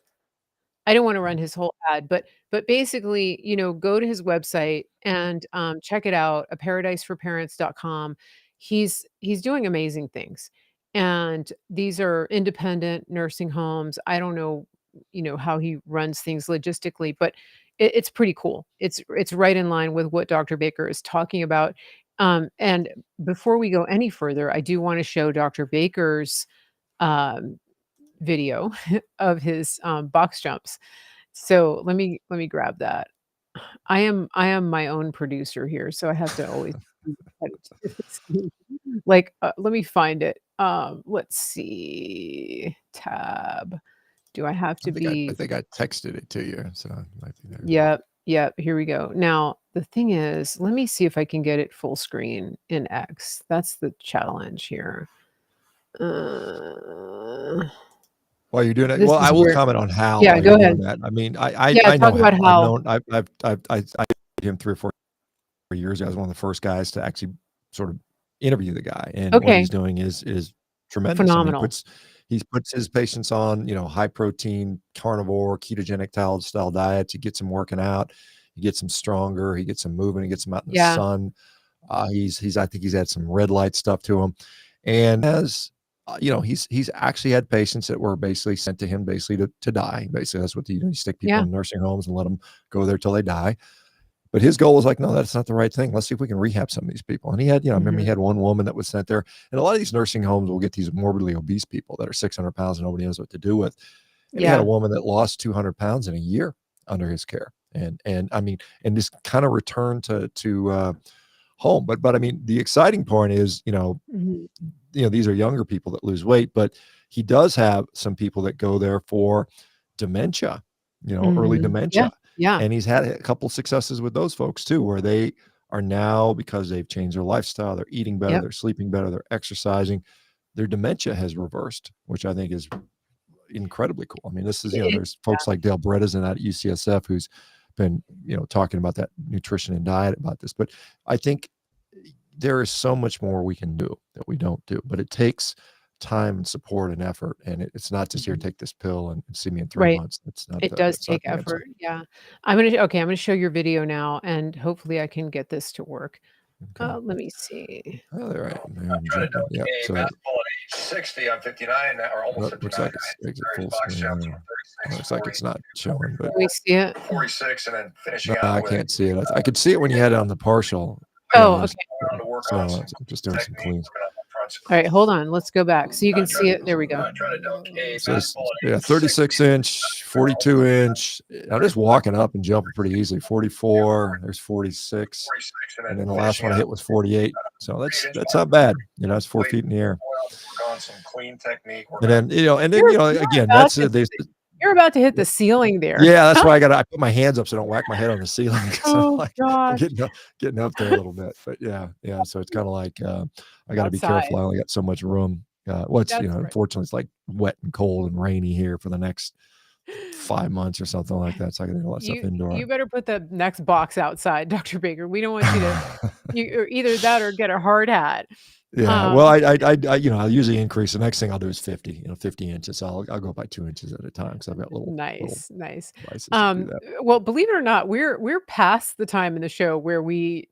I don't wanna run his whole ad, but basically, go to his website and, check it out, paradiseforparents.com. He's doing amazing things, and these are independent nursing homes. I don't know, how he runs things logistically, but it's pretty cool. It's right in line with what Dr. Baker is talking about, and before we go any further, I do wanna show Dr. Baker's, um, video of his, box jumps. So let me grab that. I am my own producer here, so I have to always give credit to this screen. Like, let me find it. Let's see. Tab. Do I have I to think I, I be think I texted it to you, so it might be there. Yep, yep, here we go. Now, the thing is, let me see if I can get it full screen in X. That's the challenge here. Uh, While you're doing it, this well, I is will where comment on Hal Yeah, while you're go doing ahead. that. I mean, I Yeah, I talk know about Hal. I've how known I him 3 or 4 years ago. I was one of the first guys to actually sort of interview the guy, and what Okay, he's doing is tremendous. I mean, phenomenal. he puts his patients on, high protein, carnivore, ketogenic style diets. He gets them working out, he gets them stronger, he gets them moving, he gets them out in the Yeah. sun. He's I think he's had some red light stuff to him, and has he's actually had patients that were basically sent to him basically to die. Basically, that's what you stick people Yeah. in nursing homes and let them go there till they die. But his goal was like, no, that's not the right thing. Let's see if we can rehab some of these people. And he had, I remember he Mhm. had one woman that was sent there. And a lot of these nursing homes will get these morbidly obese people that are 600 pounds and nobody knows what to do with. And he had a Yeah. woman that lost 200 pounds in a year under his care. And I mean, and just kind of returned to home. But I mean, the exciting part is, Mhm. these are younger people that lose weight, but he does have some people that go there for dementia, early Mhm. Yeah. dementia. Yeah. And he's had a couple successes with those folks too, where they are now, because they've changed their lifestyle, they're eating better, Yep. they're sleeping better, they're exercising, their dementia has reversed, which I think is incredibly cool. I mean, this is, It there's folks like Dale Bretta's and at UCSF who's been, talking about that nutrition and diet about this. But I think there is so much more we can do that we don't do, but it takes time and support and effort. And it's not just here, Mhm. take this pill and see me in 3 Right. months. It does That's not take the answer. effort, yeah. I'm gonna show your video now, and hopefully I can get this to work. Okay. Let me see. Oh, there I am. There I'm I'm trying to jumping. dunk Yeah. a So basketball at age 60. I'm 59 now, or almost looks 59. like I it's hit some exit various full box screen jumps there. from 36, Looks like 40, it's not showing, but Can we see it? 46, and then no, finishing out I with can't see it. I could see it when you had it on the partial Oh, image. okay. going on to work on So some I'm just doing some technique, cleans. working on my front Alright, squat. hold on, let's go back. So you can see it. There we go. Trying to dunk a So it's, basketball at yeah, age 60. 36 inch, 42 inch. I'm just walking up and jumping pretty easily. 44, there's 46. 46, And and then then the last finishing one I out hit was 48. So with that's not bad. It's 4 feet in the air. work on some clean technique. And then, You're again, about that's to there's you're about to hit the ceiling there. yeah, that's why I put my hands up so I don't whack my head on the ceiling because I'm Oh like I'm gosh. getting up there a little bit. But yeah. So it's kind of like I got to be careful. Outside. I only got so much room. What's That's right. unfortunately it's like wet and cold and rainy here for the next 5 months or something like that. So I got to do a lot of stuff You indoor. better put the next box outside, Dr. Baker. We don't want you to or either that or get a hard hat. Yeah, Um, well, I usually increase. The next thing I'll do is 50, 50 inches. So I'll go by 2 inches at a time because I've got little nice, nice. devices to do that. Well, believe it or not, we're past the time in the show where we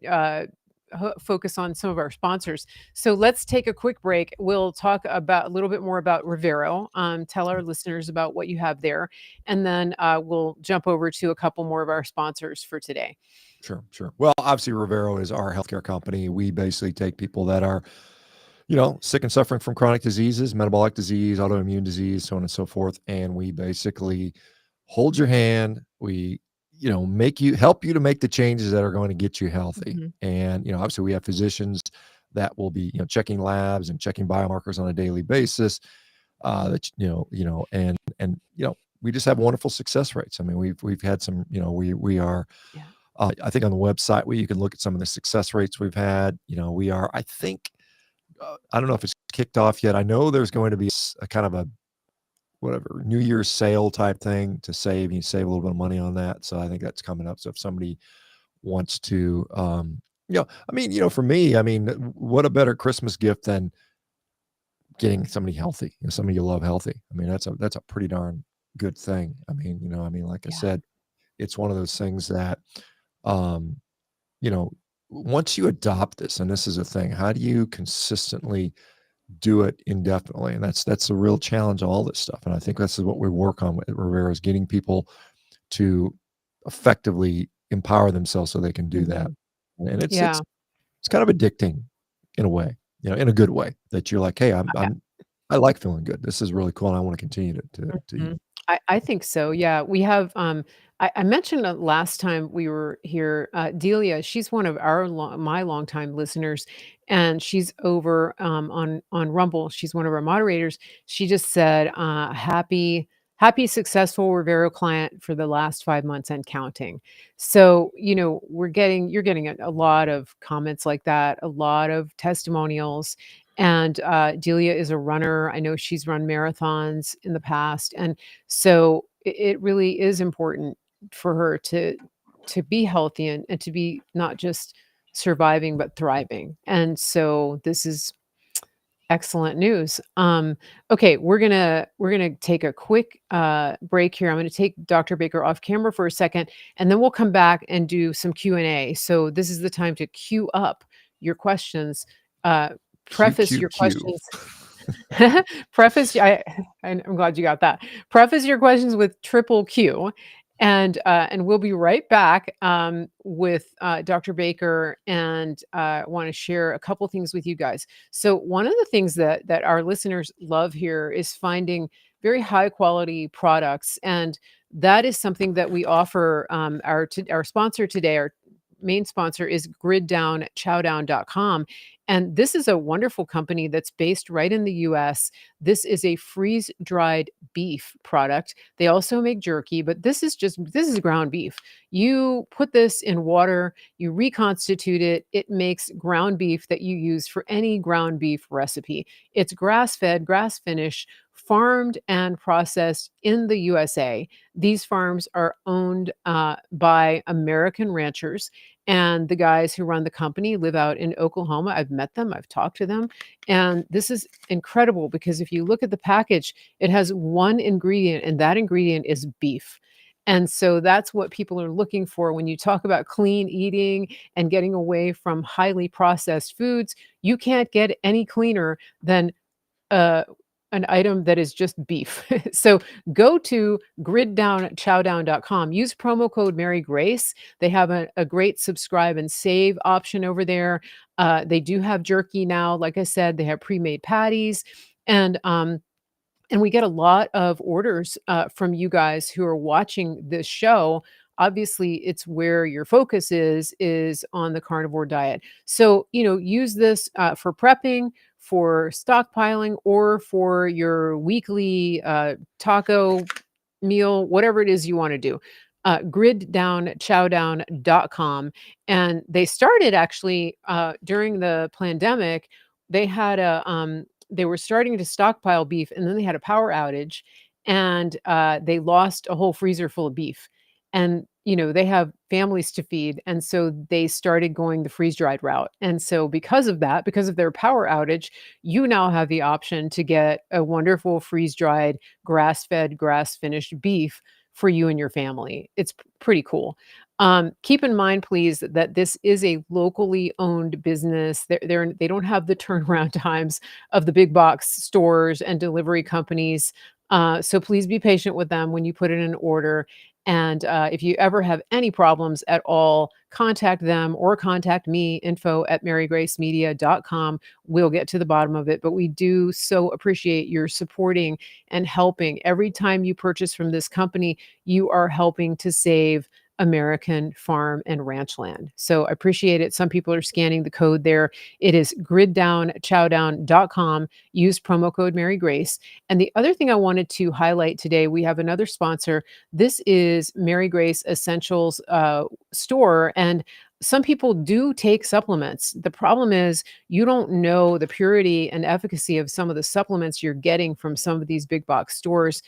focus on some of our sponsors. So let's take a quick break. We'll talk about a little bit more about Rivero. Tell our listeners about what you have there, and then we'll jump over to a couple more of our sponsors for today. Sure. Well, obviously, Rivero is our healthcare company. We basically take people that are, sick and suffering from chronic diseases, metabolic disease, autoimmune disease, so on and so forth. And we basically hold your hand. We, help you to make the changes that are going to get you healthy. Mhm. And, obviously we have physicians that will be, checking labs and checking biomarkers on a daily basis. We just have wonderful success rates. I mean, we've had some, we are, Yeah. I think on the website where you can look at some of the success rates we've had, we are, I think, I don't know if it's kicked off yet. I know there's going to be a kind of a whatever New Year's sale type thing to save. You save a little bit of money on that. So I think that's coming up. So if somebody wants to, for me, what a better Christmas gift than getting somebody healthy, somebody you love healthy. I mean, that's a pretty darn good thing. Like I Yeah. said, it's one of those things that, um, once you adopt this, and this is a thing, how do you consistently do it indefinitely? And that's the real challenge of all this stuff. And I think this is what we work on with Rivera, is getting people to effectively empower themselves so they can do that. Mhm. And it's Yeah. kind of addicting in a way, in a good way, that you're like, hey, I like feeling good. This is really cool. And I want to continue to eat. Mhm. I think so, yeah. We have, I mentioned last time we were here, Delia, she's one of my longtime listeners, and she's over, on Rumble. She's one of our moderators. She just said, happy, successful Rivero client for the last 5 months and counting. So, you're getting a lot of comments like that, a lot of testimonials, and, Delia is a runner. I know she's run marathons in the past, and so it really is important for her to be healthy and to be not just surviving, but thriving. And so this is excellent news. Okay, we're gonna take a quick break here. I'm gonna take Dr. Baker off camera for a second, and then we'll come back and do some Q&A. So this is the time to queue up your questions. Uh, Q, preface Q, your Q. questions Preface I'm glad you got that. Preface your questions with triple Q, and we'll be right back with Dr. Baker, and want to share a couple things with you guys. So one of the things that our listeners love here is finding very high quality products, and that is something that we offer. Our sponsor today, our main sponsor, is griddownchowdown.com. And this is a wonderful company that's based right in the US. This is a freeze dried beef product. They also make jerky, but this is ground beef. You put this in water, you reconstitute it, it makes ground beef that you use for any ground beef recipe. It's grass fed, grass finished, farmed and processed in the USA. These farms are owned by American ranchers, and the guys who run the company live out in Oklahoma. I've met them, I've talked to them. And this is incredible because if you look at the package, it has one ingredient, and that ingredient is beef. And so that's what people are looking for when you talk about clean eating and getting away from highly processed foods. You can't get any cleaner than uh, an item that is just beef. So go to griddownchowdown.com. Use promo code Mary Grace. They have a great subscribe and save option over there. They do have jerky now. Like I said, they have pre-made patties, and we get a lot of orders from you guys who are watching this show. Obviously, it's where your focus is on the carnivore diet. So, use this for prepping, for stockpiling, or for your weekly taco meal, whatever it is you want to do. Griddownchowdown.com. And they started actually during the pandemic. They had they were starting to stockpile beef, and then they had a power outage, and they lost a whole freezer full of beef. And they have families to feed, and so they started going the freeze dried route. And so because of that, because of their power outage, you now have the option to get a wonderful freeze dried, grass fed, grass finished beef for you and your family. It's pretty cool. Keep in mind, please, that this is a locally owned business. They don't have the turnaround times of the big box stores and delivery companies. So please be patient with them when you put in an order. And if you ever have any problems at all, contact them or contact me, info@marygracemedia.com. We'll get to the bottom of it. But we do so appreciate your supporting and helping. Every time you purchase from this company, you are helping to save American farm and ranch land. So I appreciate it. Some people are scanning the code there. It is griddownchowdown.com. Use promo code Mary Grace. And the other thing I wanted to highlight today, we have another sponsor. This is Mary Grace Essentials store. And some people do take supplements. The problem is you don't know the purity and efficacy of some of the supplements you're getting from some of these big box stores,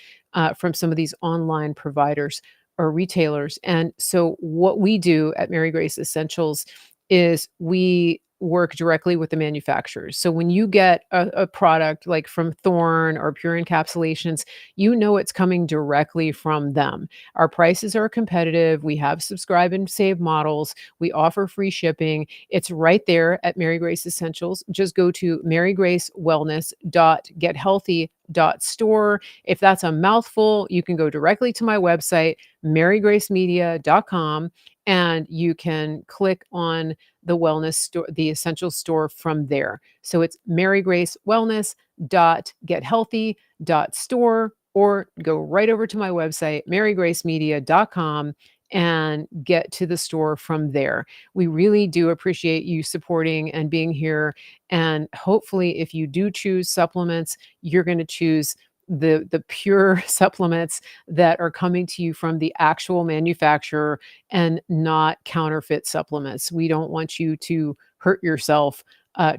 from some of these online providers or retailers. And so what we do at Mary Grace Essentials is we work directly with the manufacturers. So when you get a product like from Thorne or Pure Encapsulations, it's coming directly from them. Our prices are competitive. We have subscribe and save models. We offer free shipping. It's right there at Mary Grace Essentials. Just go to maryrgracewellness.gethealthy.store. If that's a mouthful, you can go directly to my website, marygracemedia.com, and you can click on the wellness store, the essential store from there. So it's marygracewellness.gethealthy.store, or go right over to my website, marygracemedia.com, and get to the store from there. We really do appreciate you supporting and being here. And hopefully, if you do choose supplements, you're going to choose the pure supplements that are coming to you from the actual manufacturer and not counterfeit supplements. We don't want you to hurt yourself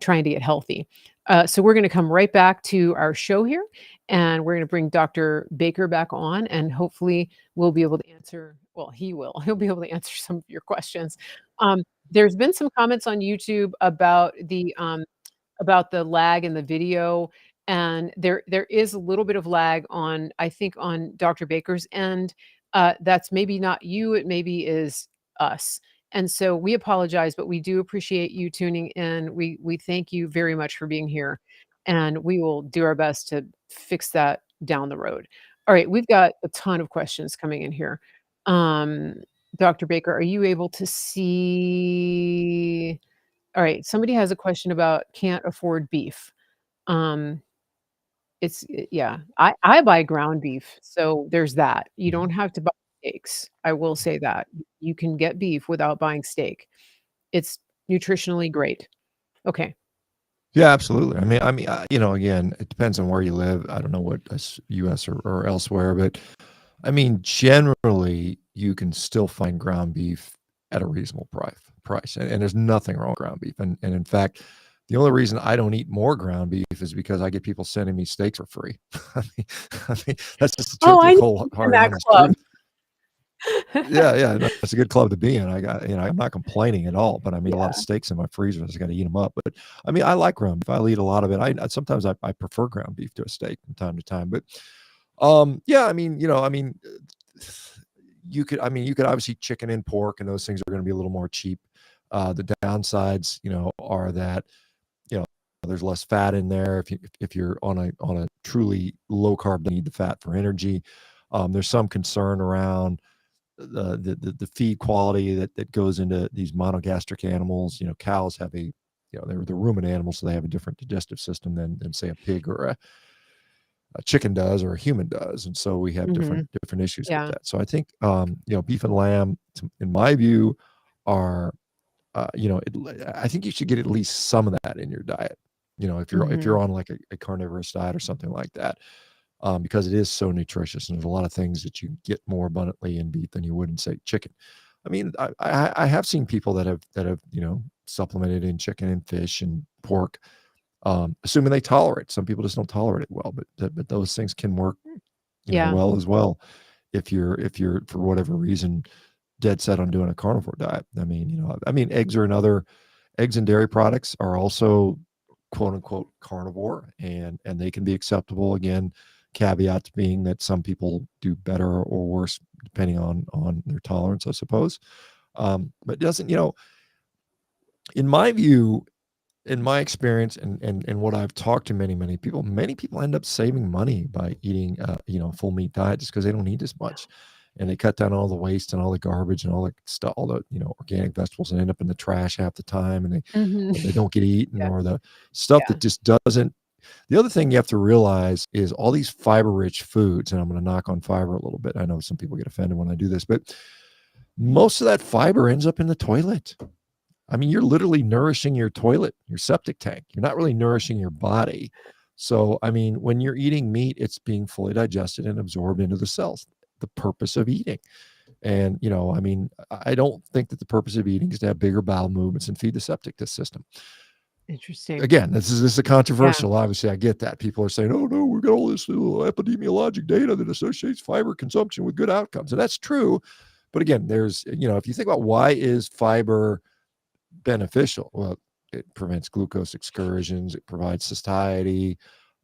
trying to get healthy. So we're going to come right back to our show here, and we're going to bring Dr. Baker back on, and hopefully we'll be able to answer. Well, he'll be able to answer some of your questions. There's been some comments on YouTube about the lag in the video, and there is a little bit of lag on, I think, on Dr. Baker's end. That's maybe not you, it maybe is us. And so we apologize, but we do appreciate you tuning in. We thank you very much for being here. and we will do our best to fix that down the road. All right, we've got a ton of questions coming in here. Um, Dr. Baker, are you able to see? All right, somebody has a question about can't afford beef. Um, yeah, I buy ground beef, so there's that. You don't have to buy steaks. I will say that. You can get beef without buying steak. It's nutritionally great. Okay. Yeah, absolutely. Again, it depends on where you live. I don't know what U.S. or elsewhere, but I mean, generally, you can still find ground beef at a reasonable price, and there's nothing wrong with ground beef. And in fact, the only reason I don't eat more ground beef is because I get people sending me steaks for free. I mean, that's just the Oh, truth, the I need cold, to join hard, that honest club. truth. Yeah, no, it's a good club to be in. I'm not complaining at all, but I mean, a lot of Yeah. steaks in my freezer. I just got to eat them up. But I mean, I like ground beef. I'll eat a lot of it. Sometimes I prefer ground beef to a steak from time to time. But yeah, you could obviously chicken and pork, and those things are going to be a little more cheap. The downsides, are that there's less fat in there. If you're on a truly low carb, you need the fat for energy. There's some concern around the feed quality that goes into these monogastric animals. Cows have they're ruminant animals, so they have a different digestive system than say a pig or a chicken does or a human does, and so we have Mhm. different issues with Yeah. that. So I think beef and lamb, in my view, are I think you should get at least some of that in your diet. If you're Mhm. on like a carnivorous diet or something like that, because it is so nutritious, and there's a lot of things that you get more abundantly in beef than you would in say chicken. I mean, I have seen people that have supplemented in chicken and fish and pork, assuming they tolerate. Some people just don't tolerate it well, but those things can work, Yeah. well as well if you're for whatever reason dead set on doing a carnivore diet. Eggs and dairy products are also quote unquote carnivore, and they can be acceptable. Again, caveats being that some people do better or worse depending on their tolerance, I suppose. But it doesn't, in my view, in my experience, and what I've talked to many people end up saving money by eating full meat diet just because they don't need as much, and they cut down all the waste and all the garbage and all the stuff, all the organic vegetables that end up in the trash half the time, and Mhm. they don't get eaten, Yeah. or the stuff Yeah. that just doesn't. The other thing you have to realize is all these fiber rich foods, and I'm going to knock on fiber a little bit. I know some people get offended when I do this, but most of that fiber ends up in the toilet. I mean, you're literally nourishing your toilet, your septic tank. You're not really nourishing your body. So, I mean, when you're eating meat, it's being fully digested and absorbed into the cells. The purpose of eating. And, I don't think that the purpose of eating is to have bigger bowel movements and feed the septic system. Interesting. Again, this is a Yeah. controversial. Obviously, I get that. People are saying, oh, no, we've got all this epidemiologic data that associates fiber consumption with good outcomes. And that's true. But again, if you think about why is fiber beneficial? Well, it prevents glucose excursions. It provides satiety.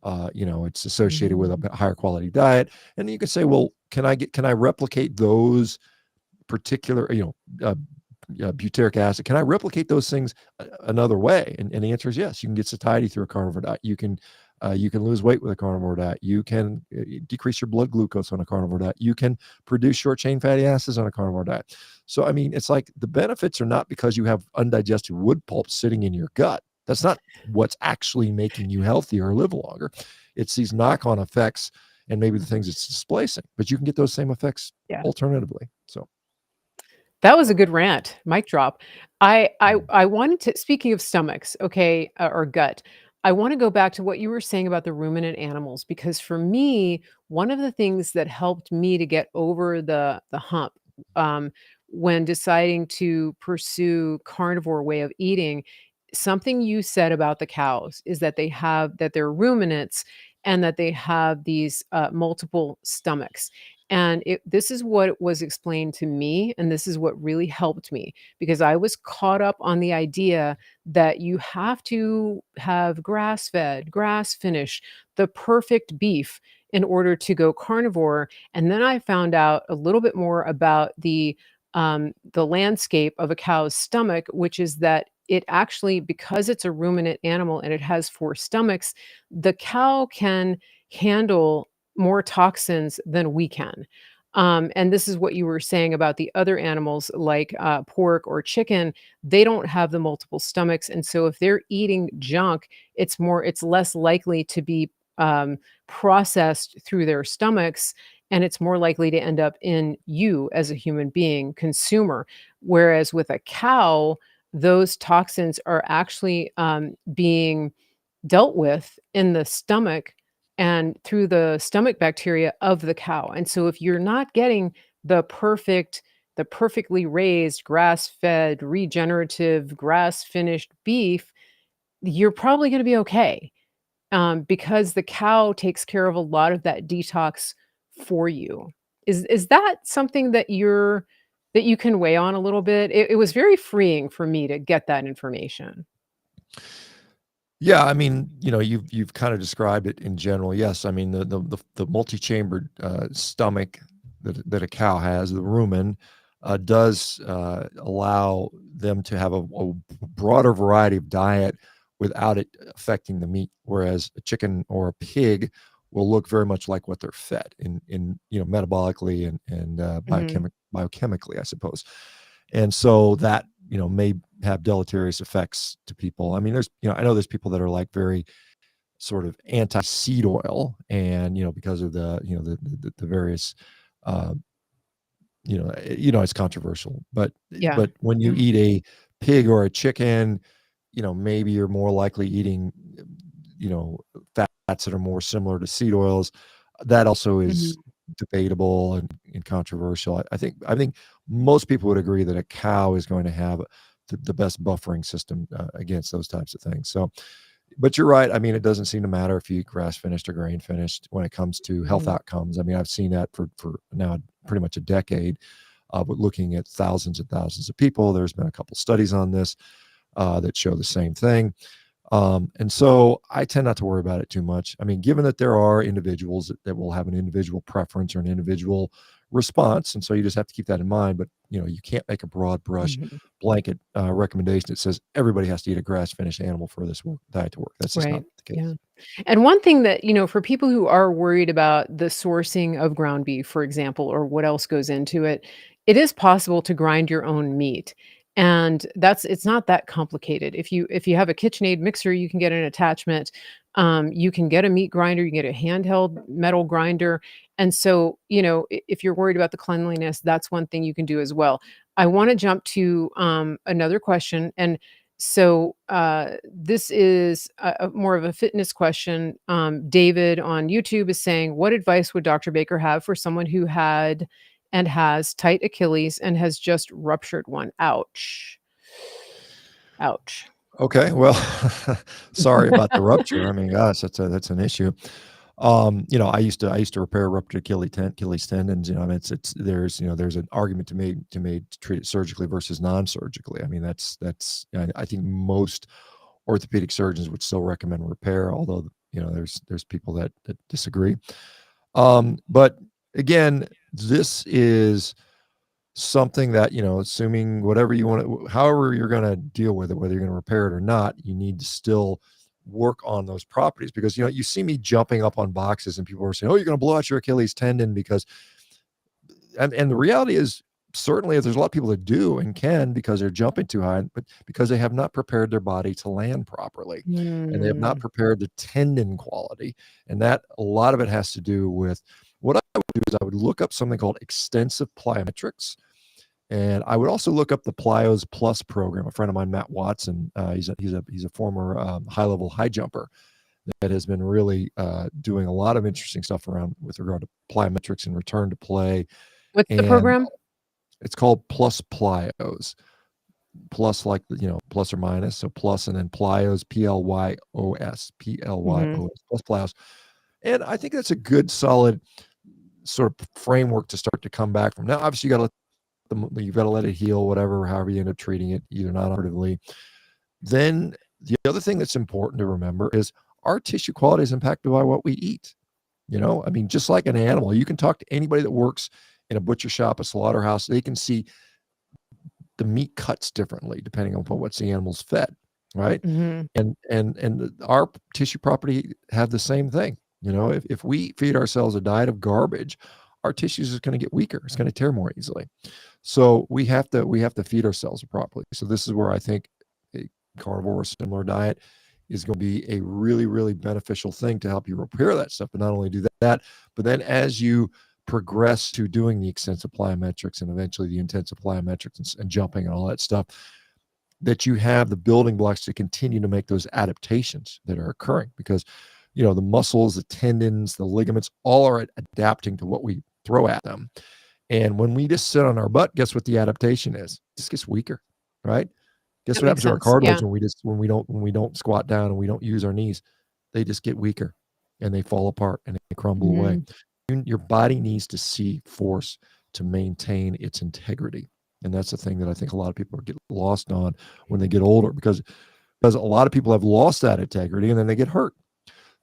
It's associated with Mhm. a higher quality diet. And you can say, well, can I replicate those particular, butyric acid? Can I replicate those things another way? And the answer is yes. You can get satiety through a carnivore diet. You can lose weight with a carnivore diet. You can decrease your blood glucose on a carnivore diet. You can produce short chain fatty acids on a carnivore diet. So, I mean, it's like the benefits are not because you have undigested wood pulp sitting in your gut. That's not what's actually making you healthier or live longer. It's these knock-on effects and maybe the things it's displacing, but you can get those same effects Yeah. alternatively. So, That was a good rant. Mic drop. I I mm, I wanted to, speaking of stomachs, okay, or gut, I wanna go back to what you were saying about the ruminant animals, because for me, one of the things that helped me to get over the hump, um, when deciding to pursue carnivore way of eating, something you said about the cows is that they're ruminants and that they have these, multiple stomachs. And this is what was explained to me, and this is what really helped me, because I was caught up on the idea that you have to have grass-fed, grass-finished, the perfect beef in order to go carnivore. And then I found out a little bit more about the landscape of a cow's stomach, which is that it actually, because it's a ruminant animal and it has 4 stomachs, the cow can handle more toxins than we can. And this is what you were saying about the other animals like pork or chicken. They don't have the multiple stomachs, and so if they're eating junk, it's less likely to be processed through their stomachs, and it's more likely to end up in you as a human being consumer. Whereas with a cow, those toxins are actually being dealt with in the stomach and through the stomach bacteria of the cow. And so if you're not getting the perfectly raised, grass-fed, regenerative, grass-finished beef, you're probably going to be okay, because the cow takes care of a lot of that detox for you. Is that something that you can weigh on a little bit? It was very freeing for me to get that information. Yeah, I mean, you've kind of described it in general. Yes, I mean the multi-chambered stomach that a cow has, the rumen, does allow them to have a broader variety of diet without it affecting the meat. Whereas a chicken or a pig will look very much like what they're fed in metabolically and Mhm. biochemically, I suppose. And so that may have deleterious effects to people. I mean, I know there's people that are like very sort of anti seed oil, and because of the various uh, it's controversial, Yeah. but when you Yeah. eat a pig or a chicken, maybe you're more likely eating you know fats that are more similar to seed oils. That also is Mhm. debatable and controversial. I think most people would agree that a cow is going to have the best buffering system against those types of things. So, but you're right. I mean, it doesn't seem to matter if you eat grass finished or grain finished when it comes to health Mhm. outcomes. I mean, I've seen that for now pretty much a decade. But looking at thousands and thousands of people, there's been a couple studies on this that show the same thing. And so I tend not to worry about it too much. I mean, given that there are individuals that will have an individual preference or an individual response, and so you just have to keep that in mind. But you can't make a broad brush Mhm. blanket recommendation that says everybody has to eat a grass finished animal for this diet to work. That's just not Right. the Yeah. case. And one thing that, for people who are worried about the sourcing of ground beef, for example, or what else goes into it, it is possible to grind your own meat. And it's not that complicated. If you have a KitchenAid mixer, you can get an attachment. You can get a meat grinder, you can get a handheld metal grinder. And so, if you're worried about the cleanliness, that's one thing you can do as well. I want to jump to another question. And so this is more of a fitness question. David on YouTube is saying, "What advice would Dr. Baker have for someone who had and has tight Achilles and has just ruptured one?" Ouch. Ouch. Okay, well, sorry about the rupture. I mean, gosh, that's an issue. I used to repair ruptured Achilles tendons. I mean, there's an argument to treat it surgically versus non-surgically. I mean, I think most orthopedic surgeons would still recommend repair, although there's people that disagree. But again, this is something that assuming whatever you want to, however you're going to deal with it, whether you're going to repair it or not, you need to still work on those properties. Because you see me jumping up on boxes and people are saying, oh, you're going to blow out your Achilles tendon because and the reality is, certainly there's a lot of people that do and can because they're jumping too high, but because they have not prepared their body to land properly, and they have not Mm, prepared the tendon quality. And that, a lot of it has to do with, what I would do is I would look up something called extensive plyometrics, and I would also look up the Plyos Plus program. A friend of mine, Matt Watson, he's a former high level high jumper that has been really doing a lot of interesting stuff around with regard to plyometrics and return to play. what's the And program? it's called Plus Plyos. Plus, like plus or minus. So plus and then Plyos, Plyos, Hmm. Plyos, plus Plyos. And I think that's a good, solid sort of framework to start to come back from. Now, obviously, you've got to let it heal, whatever, however you end up treating it, either non-operatively. Then the other thing that's important to remember is our tissue quality is impacted by what we eat. I mean, just like an animal, you can talk to anybody that works in a butcher shop, a slaughterhouse, they can see the meat cuts differently depending on what's the animal's fed, right? Hmm. And our tissue property have the same thing. If we feed ourselves a diet of garbage, our tissues is going to get weaker. It's going to tear more easily. So we have to feed ourselves properly. So this is where I think a carnivore or similar diet is going to be a really, really beneficial thing to help you repair that stuff. But not only do that, but then as you progress to doing the extensive plyometrics and eventually the intensive plyometrics and jumping and all that stuff, that you have the building blocks to continue to make those adaptations that are occurring, because the muscles, the tendons, the ligaments, all are adapting to what we throw at them. And when we just sit on our butt, guess what the adaptation is? It just gets weaker, right? Guess That what makes happens to our sense. Yeah. cartilage when we don't squat down and we don't use our knees? They just get weaker and they fall apart and they crumble away. Your body needs to see force to maintain its integrity. And that's the thing that I think a lot of people get lost on when they get older, because a lot of people have lost that integrity and then they get hurt.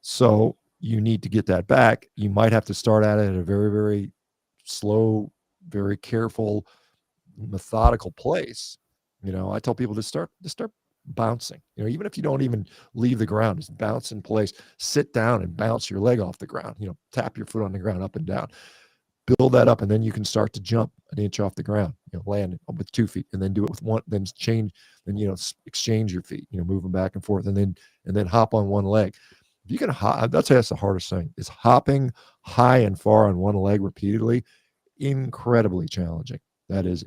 So you need to get that back. You might have to start at it at a very, very slow, very careful, methodical place. I tell people to start bouncing. Even if you don't even leave the ground, just bounce in place, sit down and bounce your leg off the ground. Tap your foot on the ground up and down, build that up, and then you can start to jump an inch off the ground. Land with 2 feet, and then do it with one. Then change. Then exchange your feet. Move them back and forth, and then hop on one leg. If you can hop, that's the hardest thing, is hopping high and far on one leg repeatedly. Incredibly challenging. That is,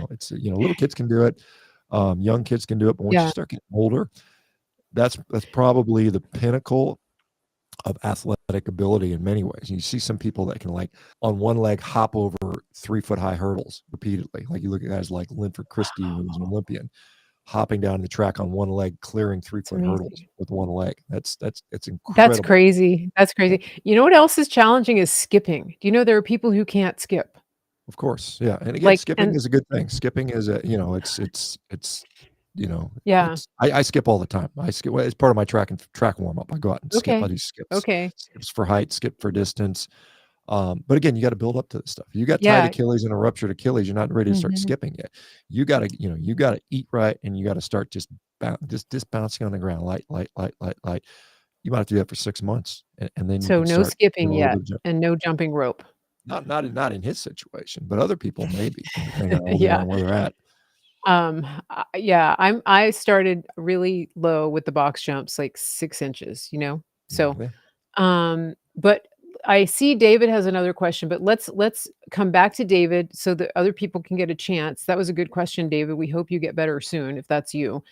it's little kids can do it, young kids can do it, but once you Yeah. start getting older, that's probably the pinnacle of athletic ability in many ways. And you see some people that can, like, on one leg hop over 3-foot high hurdles repeatedly. Like, you look at guys like Linford Christie, who was an Olympian, hopping down the track on one leg, clearing It's 3-foot hurdles amazing. with one leg. It's That's incredible. crazy. That's crazy. You know what else is challenging is skipping. Do you know there are people who can't skip? Of course, yeah. And again, Like, skipping and is a good thing. Skipping is yeah. I skip all the time. I skip. It's part of my track warm up. I go out and skip. I Okay. do skips, Okay. skips for height, skip for distance. But again, you got to build up to this stuff. You got tight Yeah. Achilles and a ruptured Achilles. You're not ready to start Mhm. skipping yet. You got to eat right, and you got to start just bouncing on the ground, light. You might have to do that for 6 months, and then you So can no start doing skipping a little yet bit of jump. and no jumping rope. Not in his situation, but other people maybe, depending on how old they are Yeah. and where they're at. Yeah, I started really low with the box jumps, like 6 inches, So, Yeah. but I see David has another question, but let's come back to David so that other people can get a chance. That was a good question, David. We hope you get better soon if that's you.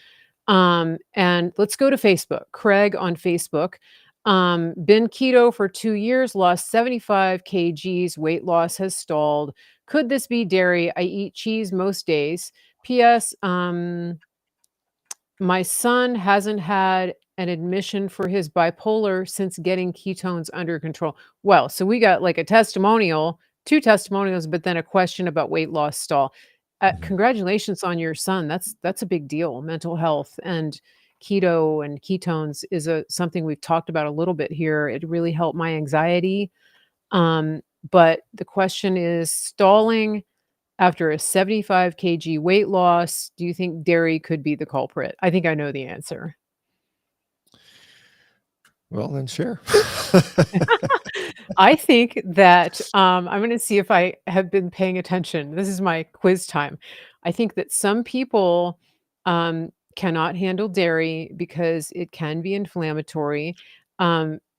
And let's go to Facebook. Craig on Facebook. Been keto for 2 years, lost 75 kgs, weight loss has stalled. Could this be dairy? I eat cheese most days. P.S. My son hasn't had an admission for his bipolar since getting ketones under control. Well, so we got like a testimonial, 2 testimonials, but then a question about weight loss stall. Mhm. Congratulations on your son. That's a big deal. Mental health and keto and ketones is something we've talked about a little bit here. It really helped my anxiety. But the question is stalling after a 75 kg weight loss. Do you think dairy could be the culprit? I think I know the answer. Well, then share. I think that I'm going to see if I have been paying attention. This is my quiz time. I think that some people cannot handle dairy because it can be inflammatory.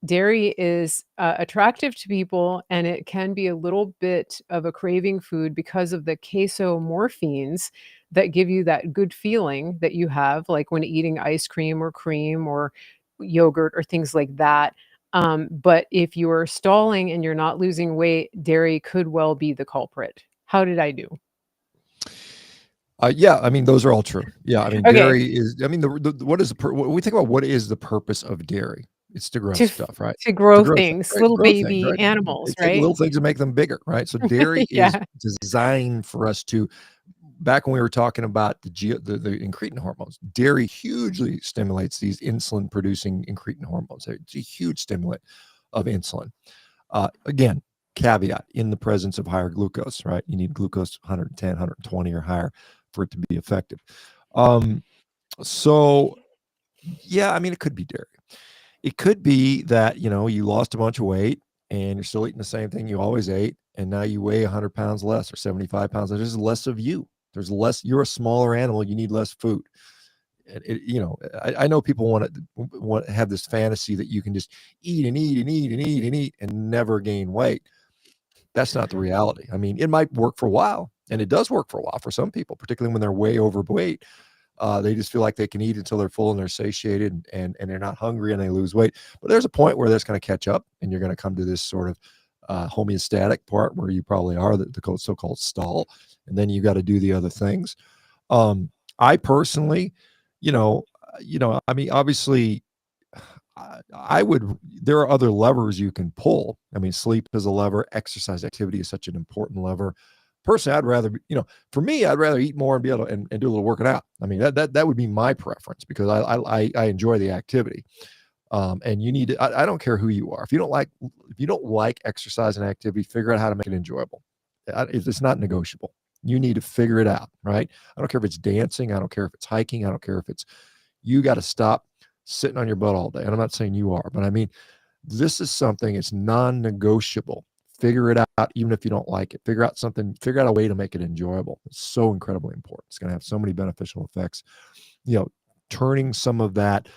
Dairy is attractive to people, and it can be a little bit of a craving food because of the casomorphines that give you that good feeling that you have, like when eating ice cream or yogurt or things like that. But if you're stalling and you're not losing weight, dairy could well be the culprit. How did I do? Yeah, I mean, those are all true. Yeah, I mean, Okay, dairy is. I mean, what is when we think about what is the purpose of dairy? It's to grow to stuff, right? to To grow grow things, things, right? little Grow things, baby right? They animals, take right? little things and make them bigger, right? So dairy is Yeah. designed for us to. Back when we were talking about the incretin hormones, dairy hugely stimulates these insulin producing incretin hormones. It's a huge stimulant of insulin. Again, caveat, in the presence of higher glucose, right? You need glucose 110, 120 or higher for it to be effective. Um, so yeah, I mean, it could be dairy. It could be that, you lost a bunch of weight and you're still eating the same thing you always ate, and now you weigh 100 pounds less or 75 pounds. There's less of you. There's less. You're a smaller animal. You need less food. I know people want to have this fantasy that you can just eat and eat and eat and eat and eat and never gain weight. That's not the reality. I mean, it might work for a while, and it does work for a while for some people, particularly when they're way overweight. They just feel like they can eat until they're full and they're satiated, and they're not hungry, and they lose weight. But there's a point where that's going to catch up, and you're going to come to this sort of homeostatic part where you probably are the so-called stall, and then you got to do the other things. I personally, I mean, obviously, I would. There are other levers you can pull. I mean, sleep is a lever. Exercise activity is such an important lever. Personally, I'd rather, for me, I'd rather eat more and be able to and do a little working out. I mean, that would be my preference because I enjoy the activity. And you need to, I don't care who you are. If you don't like exercise and activity, figure out how to make it enjoyable. It's not negotiable. You need to figure it out, right? I don't care if it's dancing. I don't care if it's hiking. I don't care if you got to stop sitting on your butt all day. And I'm not saying you are, but I mean, this is something, it's non-negotiable. Figure it out, even if you don't like it. Figure out a way to make it enjoyable. It's so incredibly important. It's going to have so many beneficial effects. Turning some of that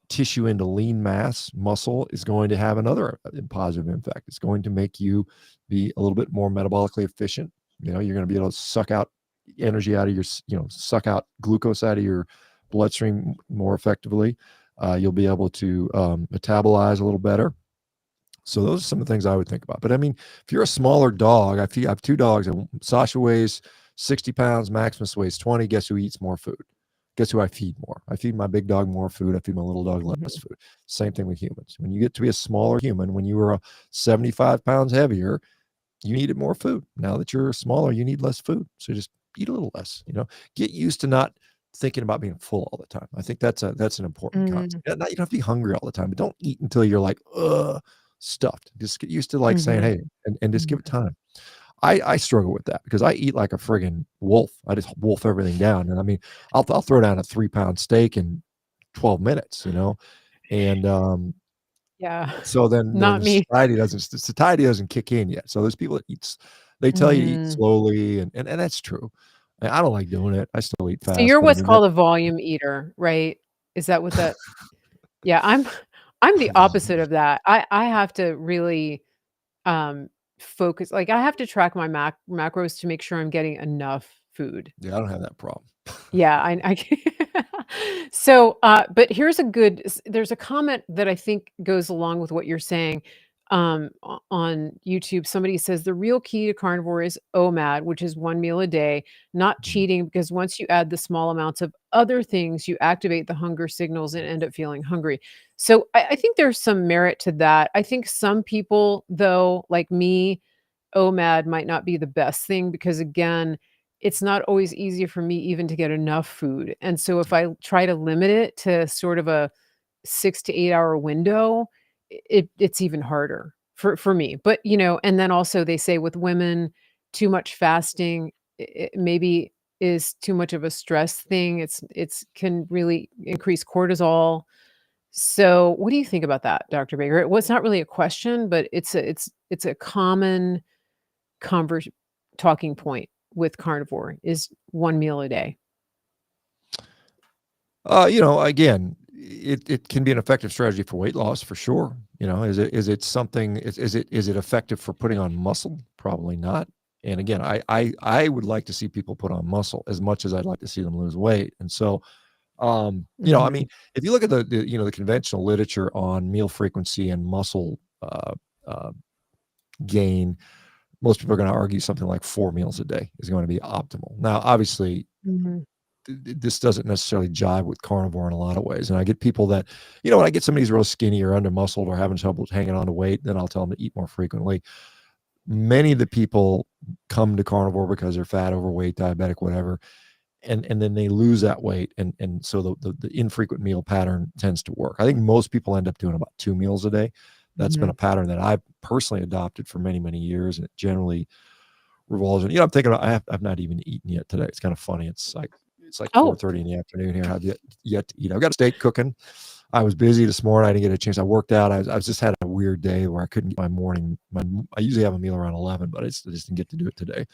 tissue into lean mass muscle is going to have another positive impact. It's going to make you be a little bit more metabolically efficient. You're going to be able to suck out energy out of suck out glucose out of your bloodstream more effectively. You'll be able to metabolize a little better. So those are some of the things I would think about. But I mean, if you're a smaller dog, I have two dogs. Sasha weighs 60 pounds, Maximus weighs 20. Guess who eats more food? Guess who I feed more? I feed my big dog more food. I feed my little dog less food. Same thing with humans. When you get to be a smaller human, when you were 75 pounds heavier, you needed more food. Now that you're smaller, you need less food. So just eat a little less. Get used to not thinking about being full all the time. I think that's an important concept. You don't have to be hungry all the time, but don't eat until you're like, stuffed. Just get used to saying, hey, and just give it time. I struggle with that because I eat like a friggin' wolf. I just wolf everything down. And I mean, I'll throw down a 3-pound steak in 12 minutes, and Yeah, so then not me. satiety doesn't kick in yet. So there's people that they tell you to eat slowly, and that's true. And I don't like doing it. I still eat fast. So you're But I what's mean, called a volume eater, right? Is that what that Yeah, I'm the opposite of that. I have to really focus. Like I have to track my macros to make sure I'm getting enough food. yeah, I don't have that problem. Yeah, so, but there's a comment that I think goes along with what you're saying, on YouTube. Somebody says the real key to carnivore is OMAD, which is 1 meal a day, not Mhm. cheating, because once you add the small amounts of other things, you activate the hunger signals and end up feeling hungry. So I think there's some merit to that. I think some people, though, like me, OMAD might not be the best thing because again, it's not always easy for me even to get enough food. And so if I try to limit it to sort of a 6 to 8 hour window, it's even harder for me. But, and then also they say with women, too much fasting maybe is too much of a stress thing. It's can really increase cortisol. So, what do you think about that, Dr. Baker? Well, it's not really a question, but it's a common convers talking point with carnivore is 1 meal a day. Again, it can be an effective strategy for weight loss for sure. Is it effective for putting on muscle? Probably not. And again, I would like to see people put on muscle as much as I'd like to see them lose weight. And so, I mean, if you look at the conventional literature on meal frequency and muscle gain, most people are going to argue something like 4 meals a day is going to be optimal. Now, obviously, Mhm. this doesn't necessarily jive with carnivore in a lot of ways. And I get people that, when I get somebody who's real skinny or under muscled or having trouble hanging on to weight, then I'll tell them to eat more frequently. Many of the people come to carnivore because they're fat, overweight, diabetic, whatever. And then they lose that weight. And so the infrequent meal pattern tends to work. I think most people end up doing about 2 meals a day. That's been a pattern that I've personally adopted for many, many years. And it generally revolves. And I'm thinking I've not even eaten yet today. It's kind of funny. It's like Oh, 4:30 in the afternoon here. I've yet to eat. I've got a steak cooking. I was busy this morning. I didn't get a chance. I worked out. I just had a weird day where I couldn't get my morning. I usually have a meal around 11, but I just didn't get to do it today.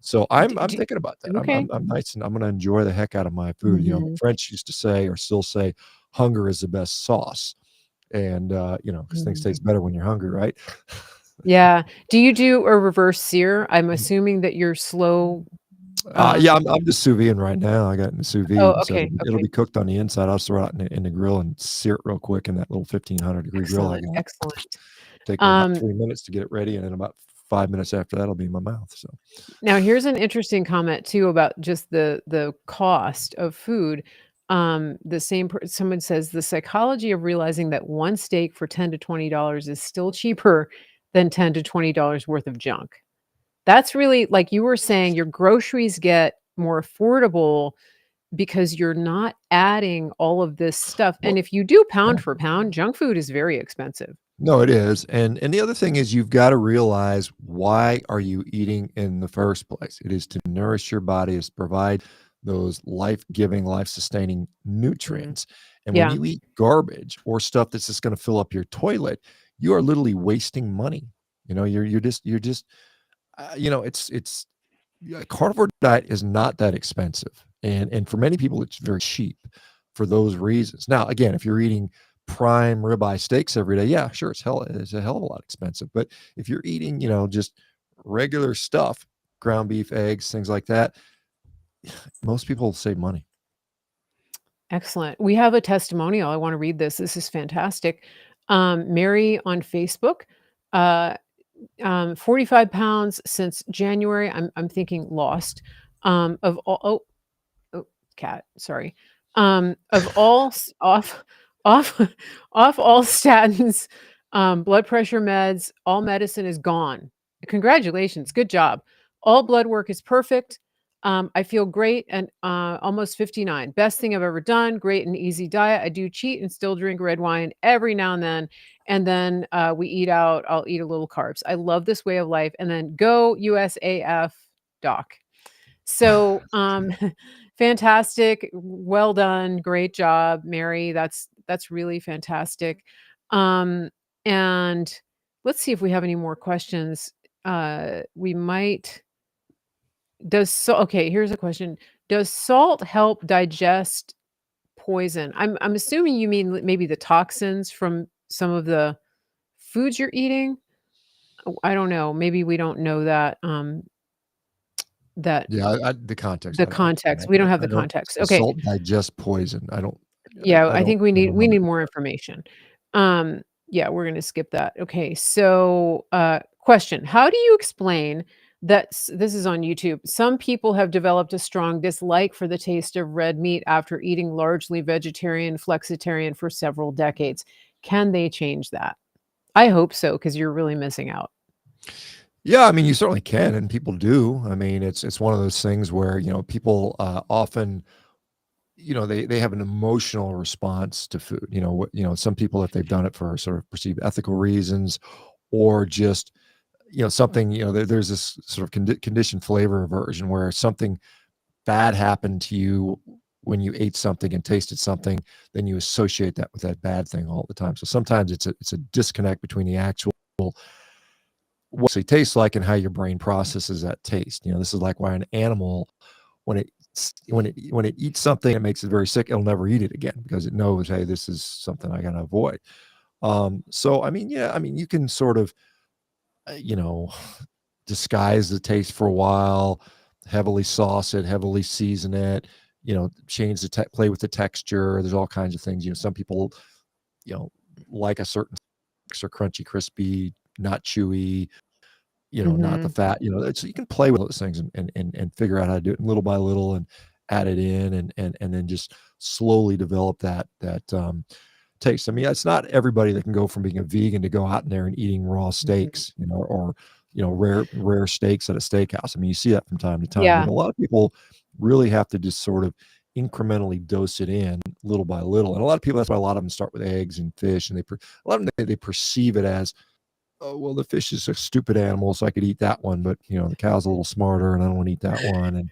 So I'm d thinking about that. okay. I'm nice, and I'm going to enjoy the heck out of my food. Mhm, French used to say, or still say, hunger is the best sauce, and because things mhm. taste better when you're hungry, right? Yeah. Do you do a reverse sear? I'm assuming that you're slow, Yeah, um I'm just sous vide right now. I got it in the sous vide, oh, and so okay, it'll okay. be cooked on the inside. I'll just throw it out in the grill and sear it real quick in that little 1500-degree grill I Excellent, got. excellent. Take me about Um, 3 minutes to get it ready, and then about 5 minutes after that, it'll be in my mouth. So Now here's an interesting comment too about just the cost of food. The same someone says the psychology of realizing that one steak for 10 to $20 is still cheaper than 10 to $20 worth of junk. That's really like you were saying, your groceries get more affordable because you're not adding all of this stuff. well, And if you do pound yeah. for pound, junk food is very expensive. No, it is, and the other thing is you've gotta realize why are you eating in the first place? It is to nourish your body, is to provide those life-giving, life-sustaining Mm. nutrients, and when Yeah. you eat garbage or stuff that's just gonna fill up your toilet, you are literally wasting money. You're just it's yeah, carnivore diet is not that expensive, and for many people, it's very cheap for those reasons. Now, again, if you're eating prime ribeye steaks every day, yeah, sure, it's a hell of a lot expensive. But if you're eating, just regular stuff, ground beef, eggs, things like that, most people save money. Excellent. We have a testimonial. I want to read this. This is fantastic. Mary on Facebook, uh, 45 pounds since January. I'm thinking lost. Of all, oh, cat, sorry. Of all off off all statins, blood pressure meds, all medicine is gone. Congratulations, good job. All blood work is perfect. I feel great and almost 59. Best thing I've ever done. Great and easy diet. I do cheat and still drink red wine every now and then. And then we eat out. I'll eat a little carbs. I love this way of life. And then go USAF doc. So, fantastic, well done, great job, Mary. That's really fantastic. Um, and let's see if we have any more questions. We might does so okay, here's a question. Does salt help digest poison? I'm assuming you mean maybe the toxins from some of the foods you're eating. Oh, I don't know. Maybe we don't know that that Yeah, the context. the context. We don't have I the don't. context. The Okay. salt digest poison. I don't. Yeah, I I don't. think we I need don't know. more information. Yeah, we're gonna skip that. Okay, so, question, how do you explain that this is on YouTube. Some people have developed a strong dislike for the taste of red meat after eating largely vegetarian, flexitarian for several decades. Can they change that? I hope so, because 'cause you're really missing out. Yeah, I mean, you certainly can, and people do. I mean, it's one of those things where people often they have an emotional response to food. Some people, if they've done it for sort of perceived ethical reasons, or just something there's this sort of conditioned flavor aversion where something bad happened to you when you ate something and tasted something, then you associate that with that bad thing all the time. So sometimes it's a disconnect between the actual what it tastes like and how your brain processes that taste. This is like why an animal, when it eats something that makes it very sick, it'll never eat it again because it knows, hey, this is something I gotta avoid. So I mean, yeah, I mean, you can sort of, uh, you know, disguise the taste for a while, heavily sauce it, heavily season it, change play with the texture. There's all kinds of things. Some people, you know, like a certain texture, crunchy, crispy, not chewy, not the Mhm. fat, so you can play with those things and figure out how to do it little by little and add it in and then just slowly develop that taste. I mean, it's not everybody that can go from being a vegan to go out in there and eating raw Mhm. steaks, or rare steaks at a steakhouse. I mean, you see that from time to time, but Yeah. a lot of people really have to just sort of incrementally dose it in little by little. And a lot of people, that's why a lot of them start with eggs and fish, and a lot of them they perceive it as oh, well, the fish is a stupid animal, so I could eat that one, but, the cow's a little smarter, and I don't wanna eat that one, and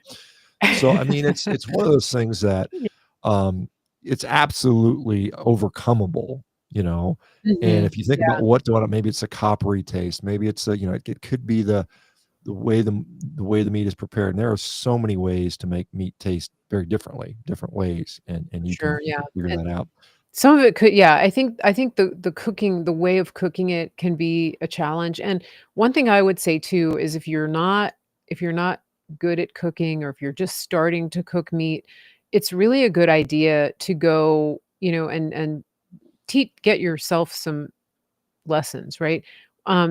so, I mean, it's one of those things that, Yeah. um, it's absolutely overcomable, and Mhm. if you think about Yeah, what do I maybe it's a coppery taste, maybe it's it could be the way the way the meat is prepared, and there are so many ways to make meat taste very differently, different ways, and you sure, can you yeah, can figure and that out. some of it could, yeah, I think the cooking, the way of cooking it can be a challenge, and one thing I would say too is if you're not good at cooking, or if you're just starting to cook meat, it's really a good idea to go, and get yourself some lessons, right?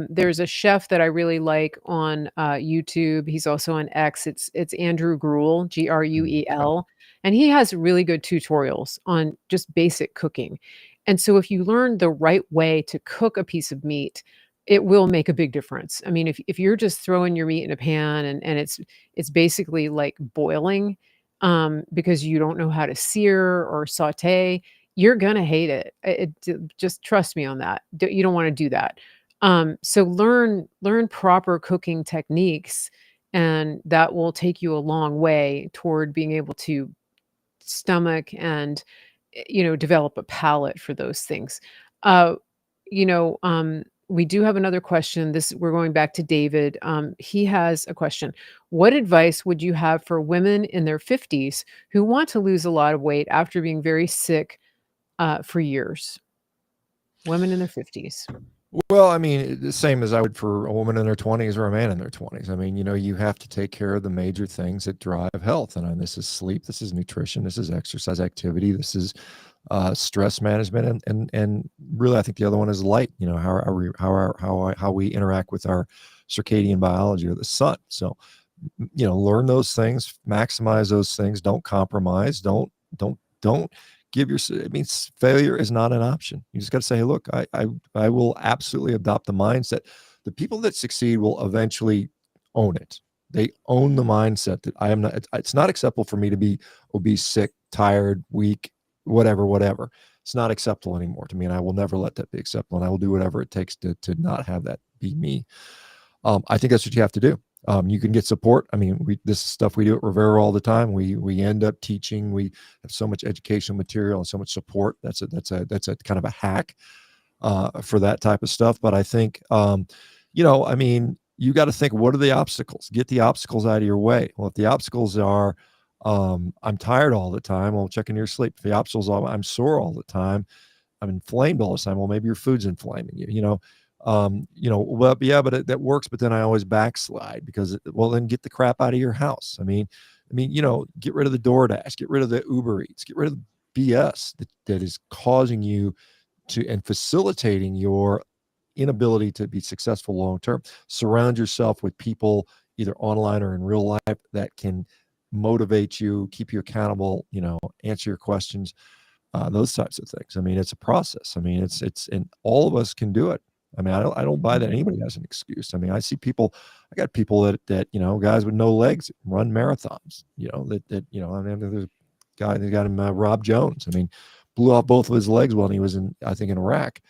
There's a chef that I really like on YouTube. He's also on X. It's Andrew Gruel, Okay. Gruel, and he has really good tutorials on just basic cooking. And so if you learn the right way to cook a piece of meat, it will make a big difference. I mean, if you're just throwing your meat in a pan, and it's basically like boiling, because you don't know how to sear or saute, you're gonna hate it. Just trust me on that. You don't wanna do that. So learn proper cooking techniques, and that will take you a long way toward being able to stomach and, develop a palate for those things. Uh, we do have another question. We're going back to David. He has a question. What advice would you have for women in their 50s who want to lose a lot of weight after being very sick for years? Women in their 50s. Well, I mean, the same as I would for a woman in their 20s or a man in their 20s. I mean, you have to take care of the major things that drive health, and this is sleep, this is nutrition, this is exercise activity, this is stress management, and really, I think the other one is light. How we interact with our circadian biology or the sun. So, learn those things, maximize those things, don't compromise, don't give your I mean, failure is not an option. You just got to say, hey, look, I will absolutely adopt the mindset. The people that succeed will eventually own it. They own the mindset that I am not, it's not acceptable for me to be obese, sick, tired, weak, whatever. It's not acceptable anymore to me, and I will never let that be acceptable, and I will do whatever it takes to not have that be me. I think that's what you have to do. You can get support. I mean, this is stuff we do at Rivera all the time. We end up teaching. We have so much educational material and so much support. That's a kind of a hack for that type of stuff. But I think, I mean, you got to think, what are the obstacles? Get the obstacles out of your way. Well, if the obstacles are, I'm tired all the time, well, check into your sleep. If the obstacles are, I'm sore all the time, I'm inflamed all the time. Well, maybe your food's inflaming you, well, yeah, but that works. But then I always backslide because, well, then get the crap out of your house. Get rid of the DoorDash, get rid of the Uber Eats, get rid of the BS that is causing you and facilitating your inability to be successful long term. Surround yourself with people either online or in real life that can motivate you, keep you accountable, answer your questions, those types of things. I mean, it's a process. I mean, and all of us can do it. I mean, I don't buy that Mhm. anybody has an excuse. I mean, I got people that, guys with no legs run marathons, I mean, there's a guy, they got him, Rob Jones. I mean, blew off both of his legs when he was I think in Iraq.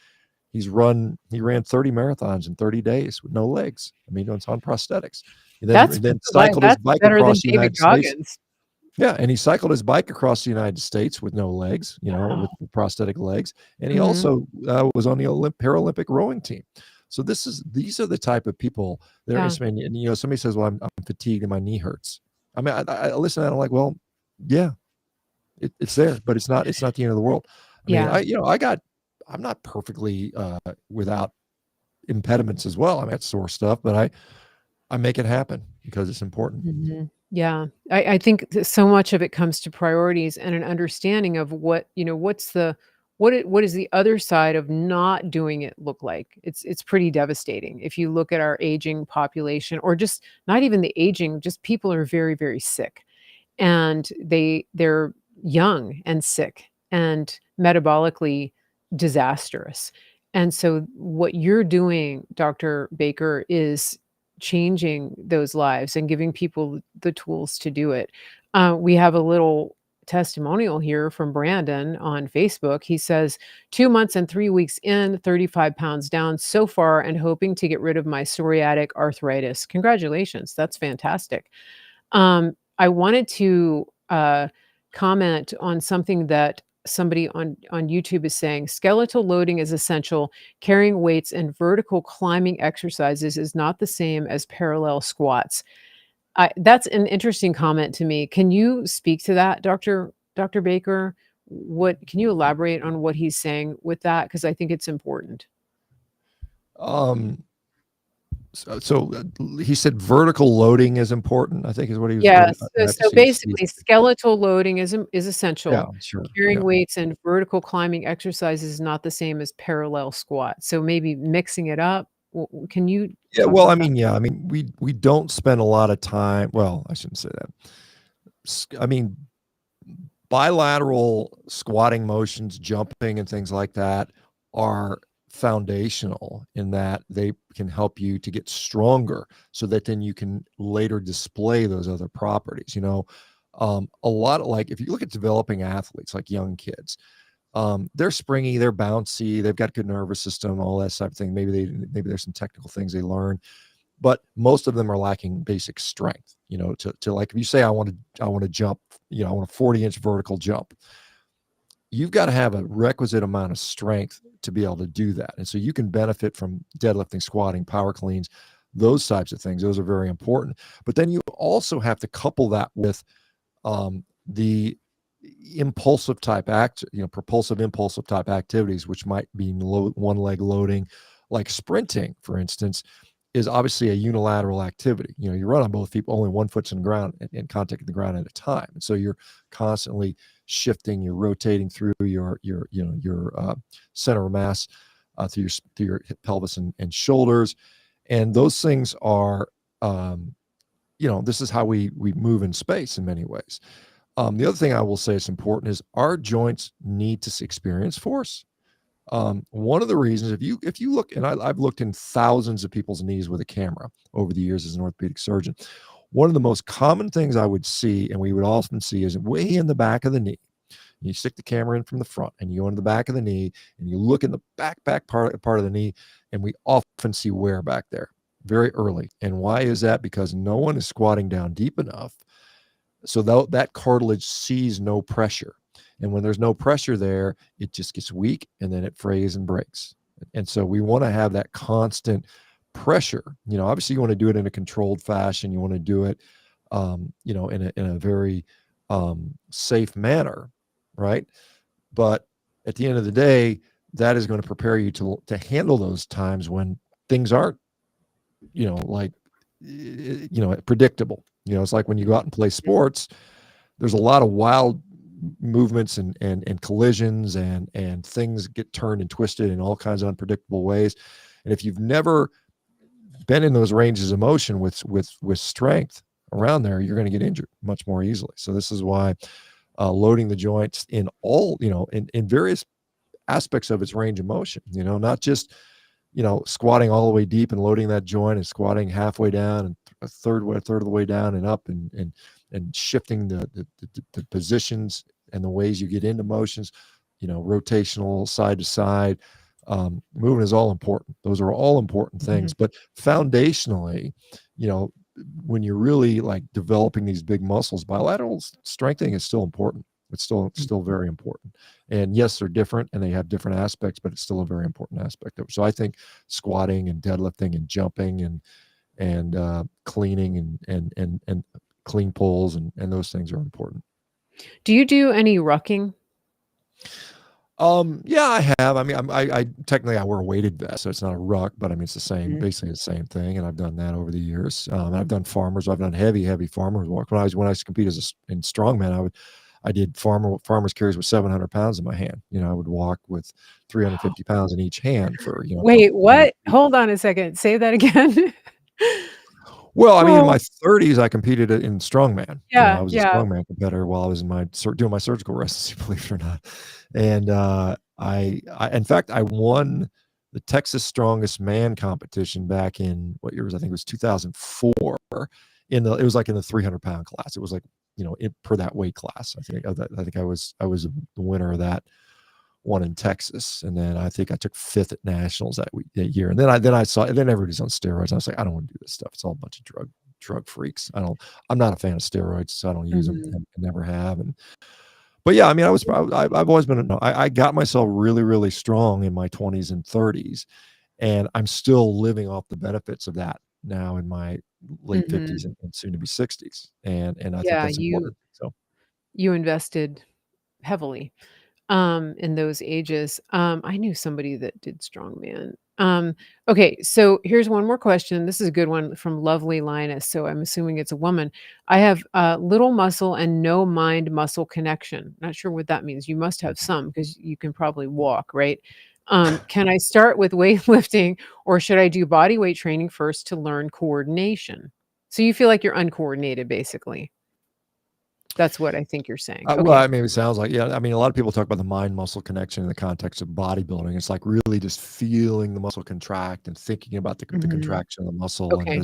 He ran 30 marathons in 30 days with no legs. I mean, it's on prosthetics. That's And then why cycled his that's bike better than across the David United States. Goggins. Yeah, and he cycled his bike across the United States with no legs, Wow. with prosthetic legs, and he Mhm. also was on the Paralympic rowing team. So these are the type of people that are Yeah. inspiring. And somebody says, "Well, I'm fatigued and my knee hurts." I mean, I listen to that, I'm like, "Well, yeah, it's there, but it's not the end of the world." I mean, Yeah. I'm not perfectly without impediments as well. I mean, it's sore stuff, but I make it happen because it's important. Mhm. Yeah. I think that so much of it comes to priorities and an understanding of what is the other side of not doing it look like. It's pretty devastating. If you look at our aging population, or just not even the aging, just people are very, very sick. And they're young and sick and metabolically disastrous. And so what you're doing, Dr. Baker, is changing those lives and giving people the tools to do it. We have a little testimonial here from Brandon on Facebook. He says, 2 months and 3 weeks in, 35 pounds down so far, and hoping to get rid of my psoriatic arthritis. Congratulations. That's fantastic. I wanted to comment on something that somebody on YouTube is saying. Skeletal loading is essential. Carrying weights and vertical climbing exercises is not the same as parallel squats. That's an interesting comment to me. Can you speak to that, Dr. Baker? What can you elaborate on what he's saying with that? Because I think it's important. Um, so he said vertical loading is important, I think is what he was. Yes. I have to So see basically, skeletal loading is Yeah, essential. sure. Carrying Yeah. weights and vertical climbing exercises is not the same as parallel squat. So maybe mixing it up. Can you Yeah, talk well, about I that? mean, yeah, I mean, we don't spend a lot of time. Well, I shouldn't say that. I mean, bilateral squatting motions, jumping, and things like that are foundational in that they can help you to get stronger so that then you can later display those other properties. A lot of, like, if you look at developing athletes, like young kids, they're springy, they're bouncy, they've got good nervous system, all that type of thing. Maybe there's some technical things they learn, but most of them are lacking basic strength. To like, if you say I want to jump, I want a 40-inch vertical jump, you've got to have a requisite amount of strength to be able to do that. And so you can benefit from deadlifting, squatting, power cleans, those types of things. Those are very important. But then you also have to couple that with the impulsive type propulsive impulsive type activities, which might be one leg loading, like sprinting, for instance, is obviously a unilateral activity. You run on both feet, only one foot's in the ground and contact the ground at a time. And so you're constantly shifting, you're rotating through your center of mass through your hip, pelvis, and shoulders. And those things are, this is how we move in space in many ways. The other thing I will say is important is our joints need to experience force. One of the reasons, if you look, and I've looked in thousands of people's knees with a camera over the years as an orthopedic surgeon, one of the most common things I would see, and we would often see, is way in the back of the knee. You stick the camera in from the front, and you go into the back of the knee, and you look in the back part of the knee, and we often see wear back there very early. And why is that? Because no one is squatting down deep enough, so that cartilage sees no pressure. And when there's no pressure there, it just gets weak, and then it frays and breaks. And so we want to have that constant pressure. Obviously you want to do it in a controlled fashion. You want to do it, in a very safe manner, right? But at the end of the day, that is going to prepare you to handle those times when things aren't, predictable. It's like when you go out and play sports, there's a lot of wild movements and collisions and things get turned and twisted in all kinds of unpredictable ways. And if you've never been in those ranges of motion with strength around there, you're going to get injured much more easily. So this is why loading the joints in all, in various aspects of its range of motion, not just, squatting all the way deep and loading that joint, and squatting halfway down and a third of the way down and up, and shifting the positions and the ways you get into motions, rotational, side to side. Movement is all important. Those are all important things. But foundationally, when you're really like developing these big muscles, bilateral strengthening is still important. It's still very important. And yes, they're different and they have different aspects, but it's still a very important aspect of it. So I think squatting and deadlifting and jumping and cleaning and clean pulls and those things are important. Do you do any rucking? Yeah, I have. I mean, I technically I wear a weighted vest, so it's not a ruck, but I mean, it's the same, basically the same thing. And I've done that over the years. And I've done farmers. I've done heavy farmers walk. When I used to compete in strongman, I did farmers carries with 700 pounds in my hand. I would walk with 350 pounds in each hand for, Wait, what? Hold on a second. Say that again. Well, I mean, in my 30s, I competed in strongman. Yeah, I was a yeah. strongman competitor while I was doing my surgical residency, believe it or not. And I in fact, I won the Texas Strongest Man competition back in what year was, I think it was 2004. It was like in the 300-pound class. It was like per that weight class. I think I was the winner of that one in Texas, and then I think I took 5th at nationals that year. And then I saw, and then everybody's on steroids. I was like, I don't want to do this stuff. It's all a bunch of drug freaks. I'm not a fan of steroids, so I don't use them and never have. But yeah, I mean, I've always been, I got myself really, really strong in my 20s and 30s, and I'm still living off the benefits of that now in my late 50s and soon to be 60s. And I think Yeah, that's important. So you invested heavily, in those ages. I knew somebody that did strongman. Okay, so here's one more question. This is a good one from Lovely Linus, so I'm assuming it's a woman. I have little muscle and no mind muscle connection. Not sure what that means. You must have some because you can probably walk, right? Can I start with weightlifting or should I do body weight training first to learn coordination? So you feel like you're uncoordinated, basically. That's what I think you're saying. well, Okay. I mean, it sounds like, yeah. I mean, a lot of people talk about the mind muscle connection in the context of bodybuilding. It's like really just feeling the muscle contract and thinking about the Mhm. contraction of the muscle, and Okay.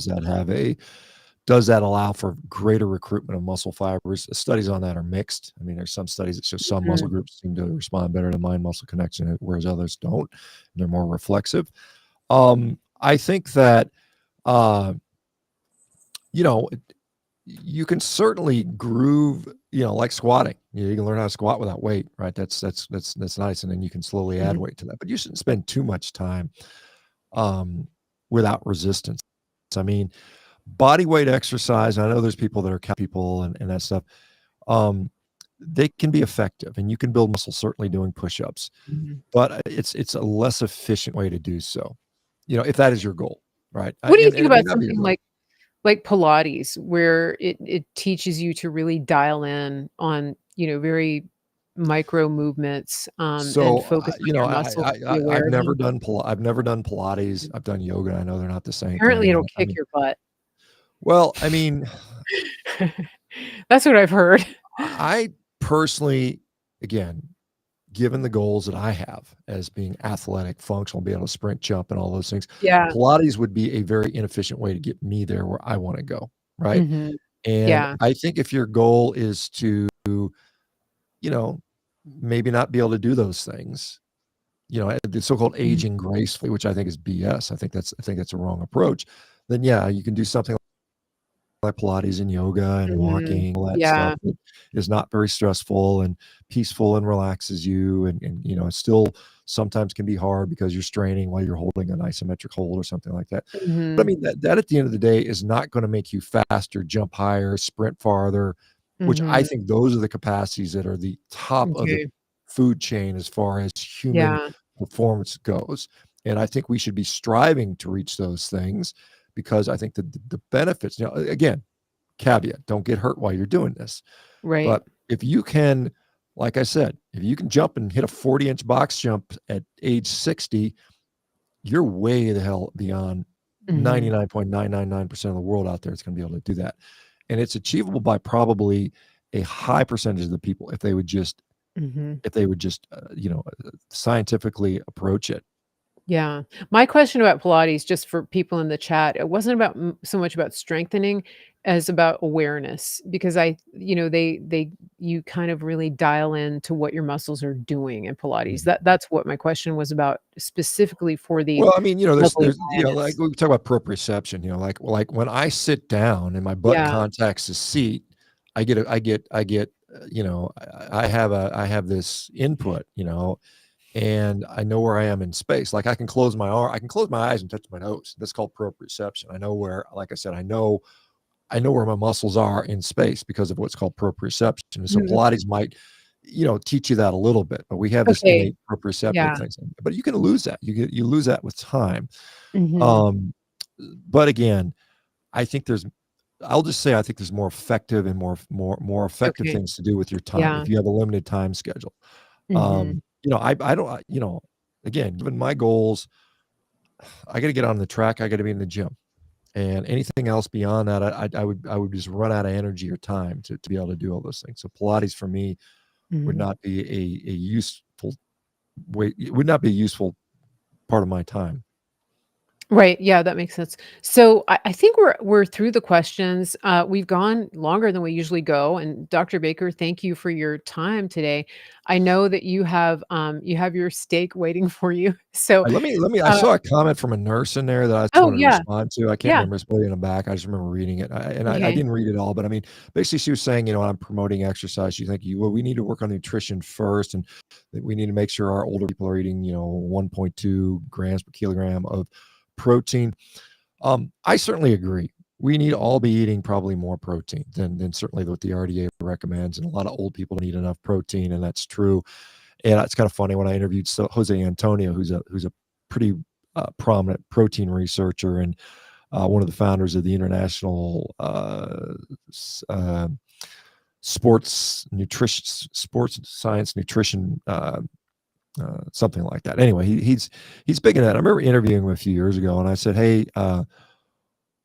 does that allow for greater recruitment of muscle fibers? The studies on that are mixed. I mean, there's some studies that show some muscle Mhm. groups seem to respond better to mind muscle connection, whereas others don't. They're more reflexive. I think that uh, you know, you can certainly groove, like squatting. You can learn how to squat without weight, right? That's nice, and then you can slowly add Mhm. weight to that. But you shouldn't spend too much time without resistance. I mean, body weight exercise. I know there's people that are people and that stuff. Um, they can be effective, and you can build muscle certainly doing push-ups, Mhm. but it's a less efficient way to do so. If that is your goal, right? What do you And think it may about not be your something goal. like Pilates, where it teaches you to really dial in on, very micro movements, and So, focus on your muscles, be aware I've of never them? done I've never done Pilates. Mhm. I've done yoga. I know they're not the same Apparently, thing. it'll I kick mean, your butt. well, I mean, That's what I've heard. I personally, again, given the goals that I have as being athletic, functional, be able to sprint, jump, and all those things, Yeah. Pilates would be a very inefficient way to get me there where I want to go, right? Mhm. And Yeah. I think if your goal is to, you know, maybe not be able to do those things, the so-called Mhm. aging gracefully, which I think is BS. I think that's a wrong approach. Then yeah, you can do something like Pilates and yoga and Mhm. walking, all that stuff Yeah. that is not very stressful and peaceful and relaxes you. And it still sometimes can be hard because you're straining while you're holding an isometric hold or something like that. But I Mhm. mean, that at the end of the day is not going to make you faster, jump higher, sprint farther, which I Mhm. think those are the capacities that are the top of the Okay. food chain as far as human Yeah. performance goes. And I think we should be striving to reach those things because I think that the benefits, again, caveat, don't get hurt while you're doing this. Right. But if you can, like I said, if you can jump and hit a 40-inch box jump at age 60, you're way the hell beyond Mhm. 99.999% of the world out there that's going to be able to do that. And it's achievable by probably a high percentage of the people Mhm. if they would just scientifically approach it. Yeah. My question about Pilates, just for people in the chat, it wasn't about so much about strengthening as about awareness because you kind of really dial in to what your muscles are doing in Pilates. That's what my question was about specifically for the Well, I mean, lovely there's like lioness. we talk about proprioception, like when I sit down and my butt Yeah. contacts the seat, I have this input, and I know where I am in space. Like I can close I can close my eyes and touch my nose. That's called proprioception. I know where, like I said, I know where my muscles are in space because of what's called proprioception. And so Mhm. Pilates might, teach you that a little bit, but we have this Okay. innate proprioceptive Yeah. thing. But you can lose that. You lose that with time. Mhm. Um, but again, I think there's I'll just say I think there's more effective and more effective Okay. things to do with your time Yeah. if you have a limited time schedule. Mhm. I don't, again, given my goals, I got to get on the track. I got to be in the gym. And anything else beyond that, I would just run out of energy or time to be able to do all those things. So Pilates for me would Mhm. not be a useful way. It would not be a useful part of my time. Right. Yeah, that makes sense. So I think we're through the questions. We've gone longer than we usually go. And Dr. Baker, thank you for your time today. I know that you have your steak waiting for you. So Let me I uh, saw a comment from a nurse in there that I just oh wanted to yeah, respond to. I can't yeah. remember, it's way in the back. I just remember reading it. I Okay. didn't read it all, but I mean, basically she was saying, I'm promoting exercise. She's thinking, well, we need to work on nutrition first, and that we need to make sure our older people are eating, 1.2 grams per kilogram of protein. I certainly agree. We need to all be eating probably more protein than certainly what the RDA recommends, and a lot of old people don't eat enough protein, and that's true. And it's kind of funny when I interviewed Jose Antonio, who's a pretty prominent protein researcher and one of the founders of the International Sports Science Nutrition, something like that. Anyway, he's big in that. I remember interviewing him a few years ago, and I said, "Hey,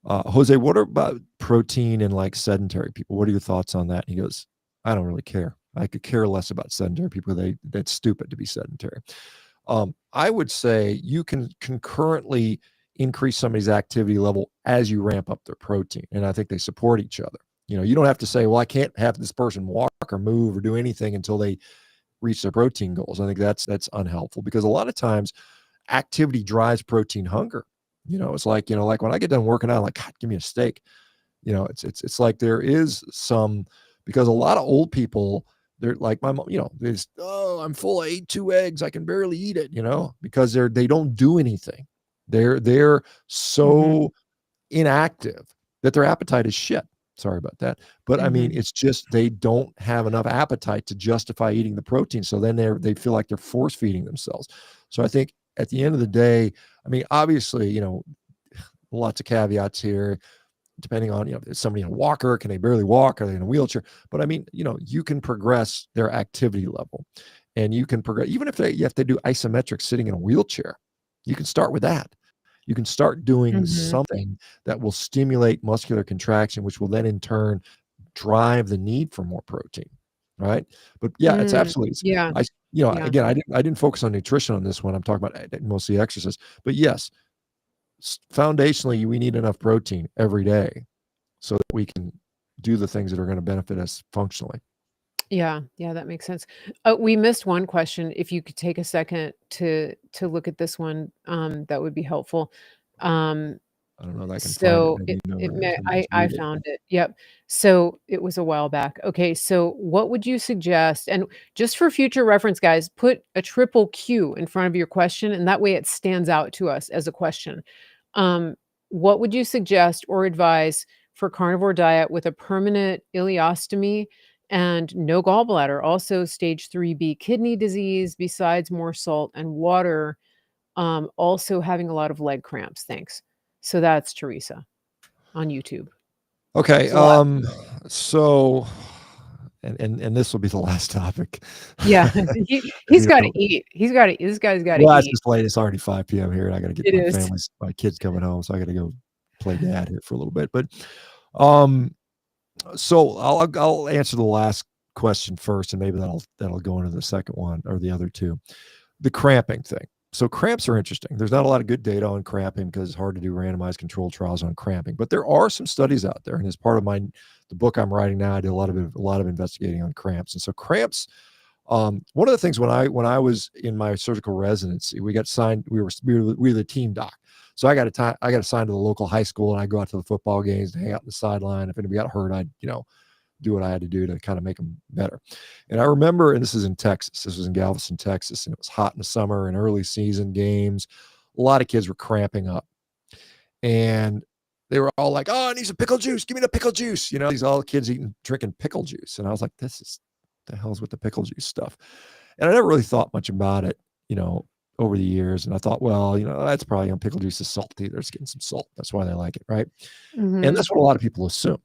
Jose, what about protein in like sedentary people? What are your thoughts on that?" And he goes, "I don't really care. I could care less about sedentary people. That's stupid to be sedentary." I would say you can concurrently increase somebody's activity level as you ramp up their protein, and I think they support each other. You don't have to say, "Well, I can't have this person walk or move or do anything until they reach their protein goals." I think that's unhelpful, because a lot of times activity drives protein hunger. It's like, like when I get done working out, I'm like, God, give me a steak. It's like there is some, because a lot of old people, they're like my mom, they just, oh, I'm full. I ate 2 eggs. I can barely eat it, because they don't do anything. They're Hmm. so inactive that their appetite is shit. Sorry about that. But I mean, Hmm. it's just they don't have enough appetite to justify eating the protein. So then they feel like they're force feeding themselves. So I think at the end of the day, I mean, obviously, lots of caveats here, depending on, is somebody in a walker? Can they barely walk? Are they in a wheelchair? But I mean, you can progress their activity level, and you can progress, even if you have to do isometric sitting in a wheelchair, you can start with that. You can start doing Hmm. something that will stimulate muscular contraction, which will then in turn drive the need for more protein. Right. But yeah, it's Mm, absolutely, yeah, yeah. again, I didn't focus on nutrition on this one. I'm talking about mostly exercise, but yes, foundationally, we need enough protein every day so that we can do the things that are going to benefit us functionally. Yeah, yeah, that makes sense. We missed one question. If you could take a second to look at this one, that would be helpful. Um, I don't know that I can find it. so Maybe it you know it where it is. may We just I read it. found it. Yep. So it was a while back. Okay, so what would you suggest? And just for future reference, guys, put a triple Q in front of your question, and that way it stands out to us as a question. Um, what would you suggest or advise for carnivore diet with a permanent ileostomy and no gallbladder, also stage 3B kidney disease, besides more salt and water, also having a lot of leg cramps? Thanks. So that's Teresa on YouTube. Okay. It's a lot. So, and this will be the last topic. Yeah, he's You got to know, eat. He's got to. This guy's got to well, it's eat. just late. It's already 5 p.m. here, and I got to get It is. my kids coming home, so I got to go play dad here for a little bit. But, um, so I'll answer the last question first, and maybe that'll go into the second one or the other two. The cramping thing. So cramps are interesting. There's not a lot of good data on cramping because it's hard to do randomized controlled trials on cramping, but there are some studies out there. And as part of the book I'm writing now, I did a lot of investigating on cramps. And so cramps, one of the things when I was in my surgical residency, we got signed. We were the team doc. So I got assigned to the local high school, and I go out to the football games and hang out on the sideline. If anybody got hurt, I'd do what I had to do to kind of make them better. And I remember, and this is in Texas. This was in Galveston, Texas, and it was hot in the summer and early season games. A lot of kids were cramping up, and they were all like, "Oh, I need some pickle juice. Give me the pickle juice." These all kids drinking pickle juice, and I was like, "This is the hell's with the pickle juice stuff." And I never really thought much about it, over the years. And I thought, well, that's probably pickle juice is salty. They're just getting some salt. That's why they like it, right? And Mhm. that's what a lot of people assume.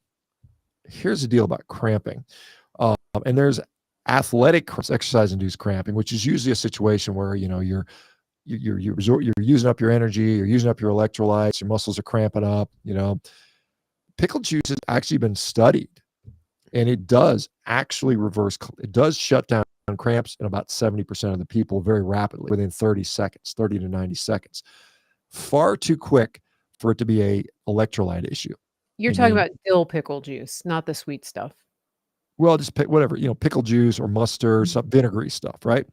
Here's the deal about cramping. And there's athletic exercise-induced cramping, which is usually a situation where you're using up your energy, you're using up your electrolytes, your muscles are cramping up. Pickle juice has actually been studied, and it does actually it does shut down cramps in about 70% of the people very rapidly within 30 to 90 seconds. far too quick for it to be a electrolyte issue. You're I talking mean, about dill pickle juice, not the sweet stuff. well, just pick whatever, pickle juice or mustard, Mhm. some vinegary stuff, right?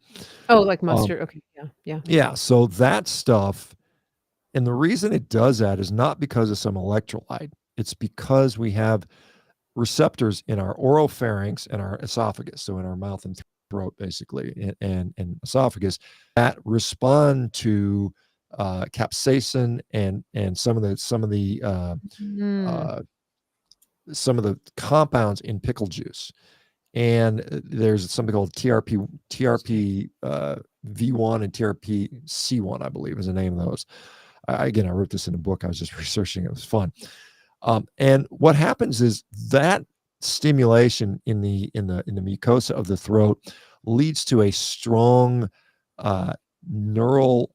Oh, like Um, mustard. Okay. Yeah. Yeah. yeah, so that stuff, and the reason it does that is not because of some electrolyte. It's because we have receptors in our oropharynx and our esophagus, so in our mouth and throat, basically, and esophagus, that respond to capsaicin and Mm. some of the compounds in pickle juice. And there's something called TRP V1 and TRP C1, I believe, is the name of those. Again, I wrote this in a book. I was just researching. It was fun. And what happens is that stimulation in the mucosa of the throat leads to a strong neural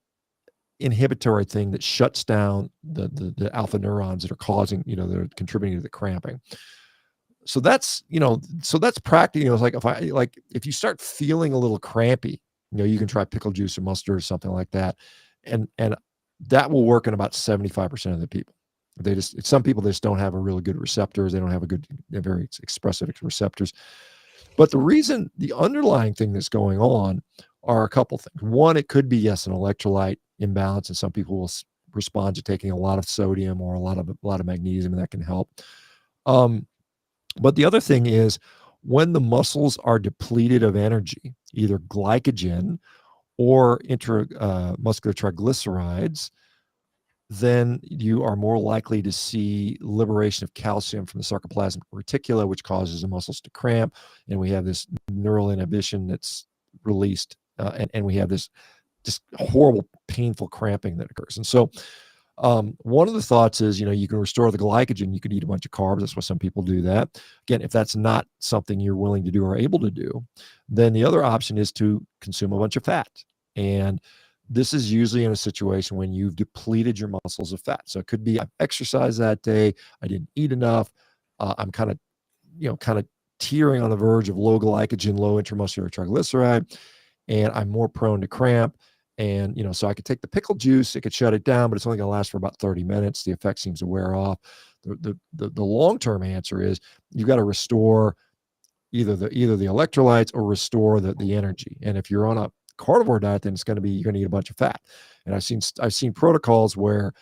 inhibitory thing that shuts down the alpha neurons that are causing, that are contributing to the cramping. So that's practically, it's like if you start feeling a little crampy, you can try pickle juice or mustard or something like that, and that will work in about 75% of the people. Some people just don't have a really good receptors. They don't have very expressive receptors. But the underlying thing that's going on are a couple things. One, it could be, yes, an electrolyte imbalance, and some people will respond to taking a lot of sodium or a lot of magnesium, and that can help. But the other thing is, when the muscles are depleted of energy, either glycogen or intramuscular triglycerides, then you are more likely to see liberation of calcium from the sarcoplasmic reticula, which causes the muscles to cramp. And we have this neural inhibition that's released, and we have this just horrible, painful cramping that occurs. And so one of the thoughts is, you can restore the glycogen. You could eat a bunch of carbs. That's why some people do that. Again, if that's not something you're willing to do or able to do, then the other option is to consume a bunch of fat. And this is usually in a situation when you've depleted your muscles of fat. So it could be, I've exercised that day, I didn't eat enough, I'm kind of teetering on the verge of low glycogen, low intramuscular triglyceride, and I'm more prone to cramp. And, so I could take the pickle juice, it could shut it down, but it's only going to last for about 30 minutes. The effect seems to wear off. The long-term answer is you've got to restore either the electrolytes or restore the energy. And if you're on a carnivore diet, then you're going to eat a bunch of fat. And I've seen protocols where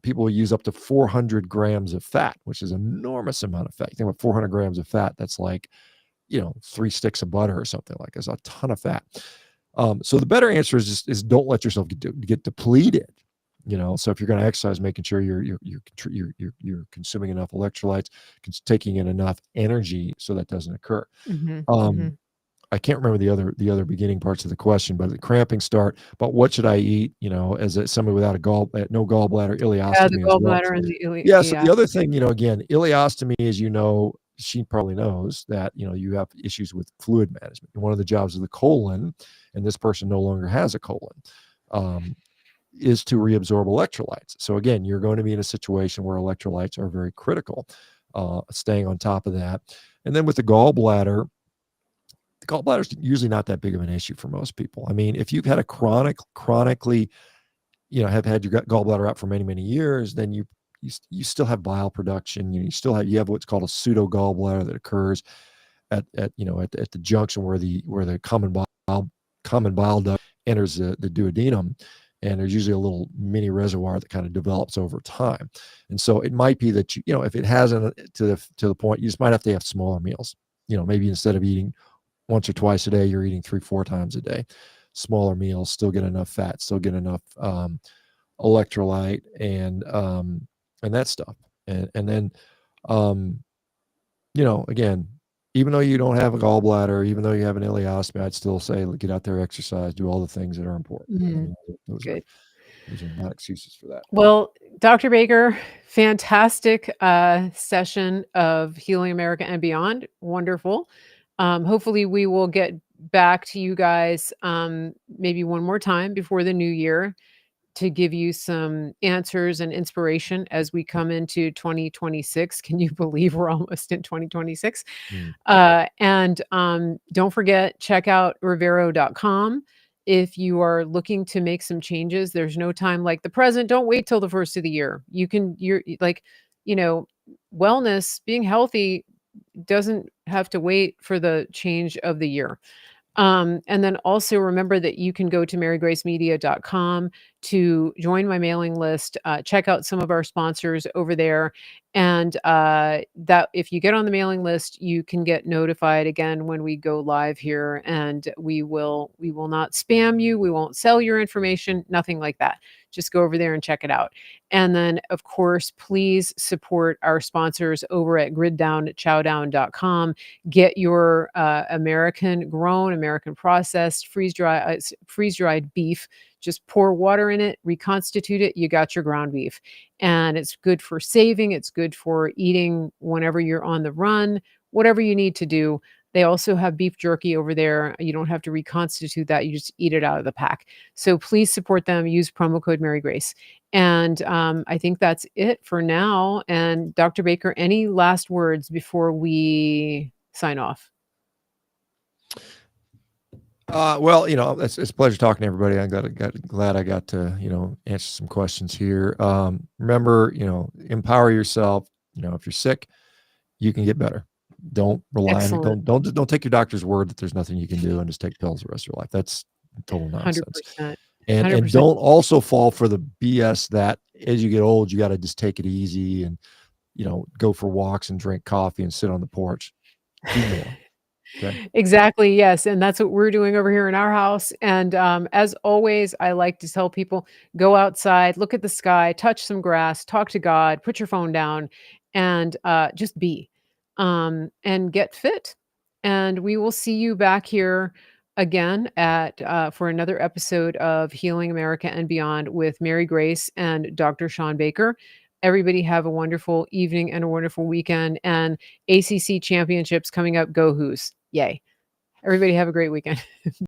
people will use up to 400 grams of fat, which is an enormous amount of fat. You think about 400 grams of fat, that's like, 3 sticks of butter or something like that. It's a ton of fat. So the better answer is don't let yourself get depleted. So if you're going to exercise, making sure you're consuming enough electrolytes, taking in enough energy so that doesn't occur. I can't remember the other beginning parts of the question, but the cramping start. But what should I eat? As somebody without no gallbladder, Yeah, the ileostomy as well. gallbladder and the Yeah. So the other thing, again, ileostomy is, she probably knows that, you have issues with fluid management. And one of the jobs of the colon, and this person no longer has a colon, is to reabsorb electrolytes. So again, you're going to be in a situation where electrolytes are very critical, staying on top of that. And then with the gallbladder is usually not that big of an issue for most people. I mean, if you've had a chronically, have had your gallbladder out for many, many years, then you still have bile production. You have what's called a pseudo gallbladder that occurs at the junction where the common bile duct enters the duodenum, and there's usually a little mini reservoir that kind of develops over time. And so it might be that if it hasn't to the point, you just might have to have smaller meals. Maybe instead of eating once or twice a day, you're eating 3-4 times a day. Smaller meals, still get enough fat, still get enough electrolyte and that stuff. And then again, even though you don't have a gallbladder, even though you have an ileostomy, I'd still say get out there, exercise, do all the things that are important. I mean, those Good. are not excuses for that. Well, Dr. Baker, fantastic session of Healing America and Beyond. Wonderful. Hopefully we will get back to you guys maybe one more time before the new year to give you some answers and inspiration as we come into 2026. Can you believe we're almost in 2026? And don't forget, check out Rivero.com if you are looking to make some changes, there's no time like the present. Don't wait till the first of the year. You're like, you know, wellness, being healthy doesn't have to wait for the change of the year. And then also remember that you can go to marygracemedia.com to join my mailing list, check out some of our sponsors over there. And that if you get on the mailing list, you can get notified again when we go live here. And we will not spam you. We won't sell your information, nothing like that. Just go over there and check it out. And then, of course, please support our sponsors over at griddownchowdown.com. Get your American grown, American processed, freeze dried beef. Just pour water in it, reconstitute it. You got your ground beef, and it's good for saving. It's good for eating whenever you're on the run. Whatever you need to do. They also have beef jerky over there. You don't have to reconstitute that. You just eat it out of the pack. So please support them. Use promo code Mary Grace. And I think that's it for now. And Dr. Baker, any last words before we sign off? Well, it's a pleasure talking to everybody. Glad I got to, answer some questions here. Remember, empower yourself. If you're sick, you can get better. Don't rely on it. Excellent. Don't take your doctor's word that there's nothing you can do and just take pills the rest of your life. That's total nonsense. 100%. And 100%. don't also fall for the BS that as you get old, you got to just take it easy and, go for walks and drink coffee and sit on the porch. Do more. Okay. Exactly. Yes. And that's what we're doing over here in our house. And as always, I like to tell people go outside, look at the sky, touch some grass, talk to God, put your phone down, and just be and get fit. And we will see you back here again at for another episode of Healing America and Beyond with Mary Grace and Dr. Shawn Baker. Everybody have a wonderful evening and a wonderful weekend. And ACC championships coming up. Go Who's. Yay. Everybody have a great weekend.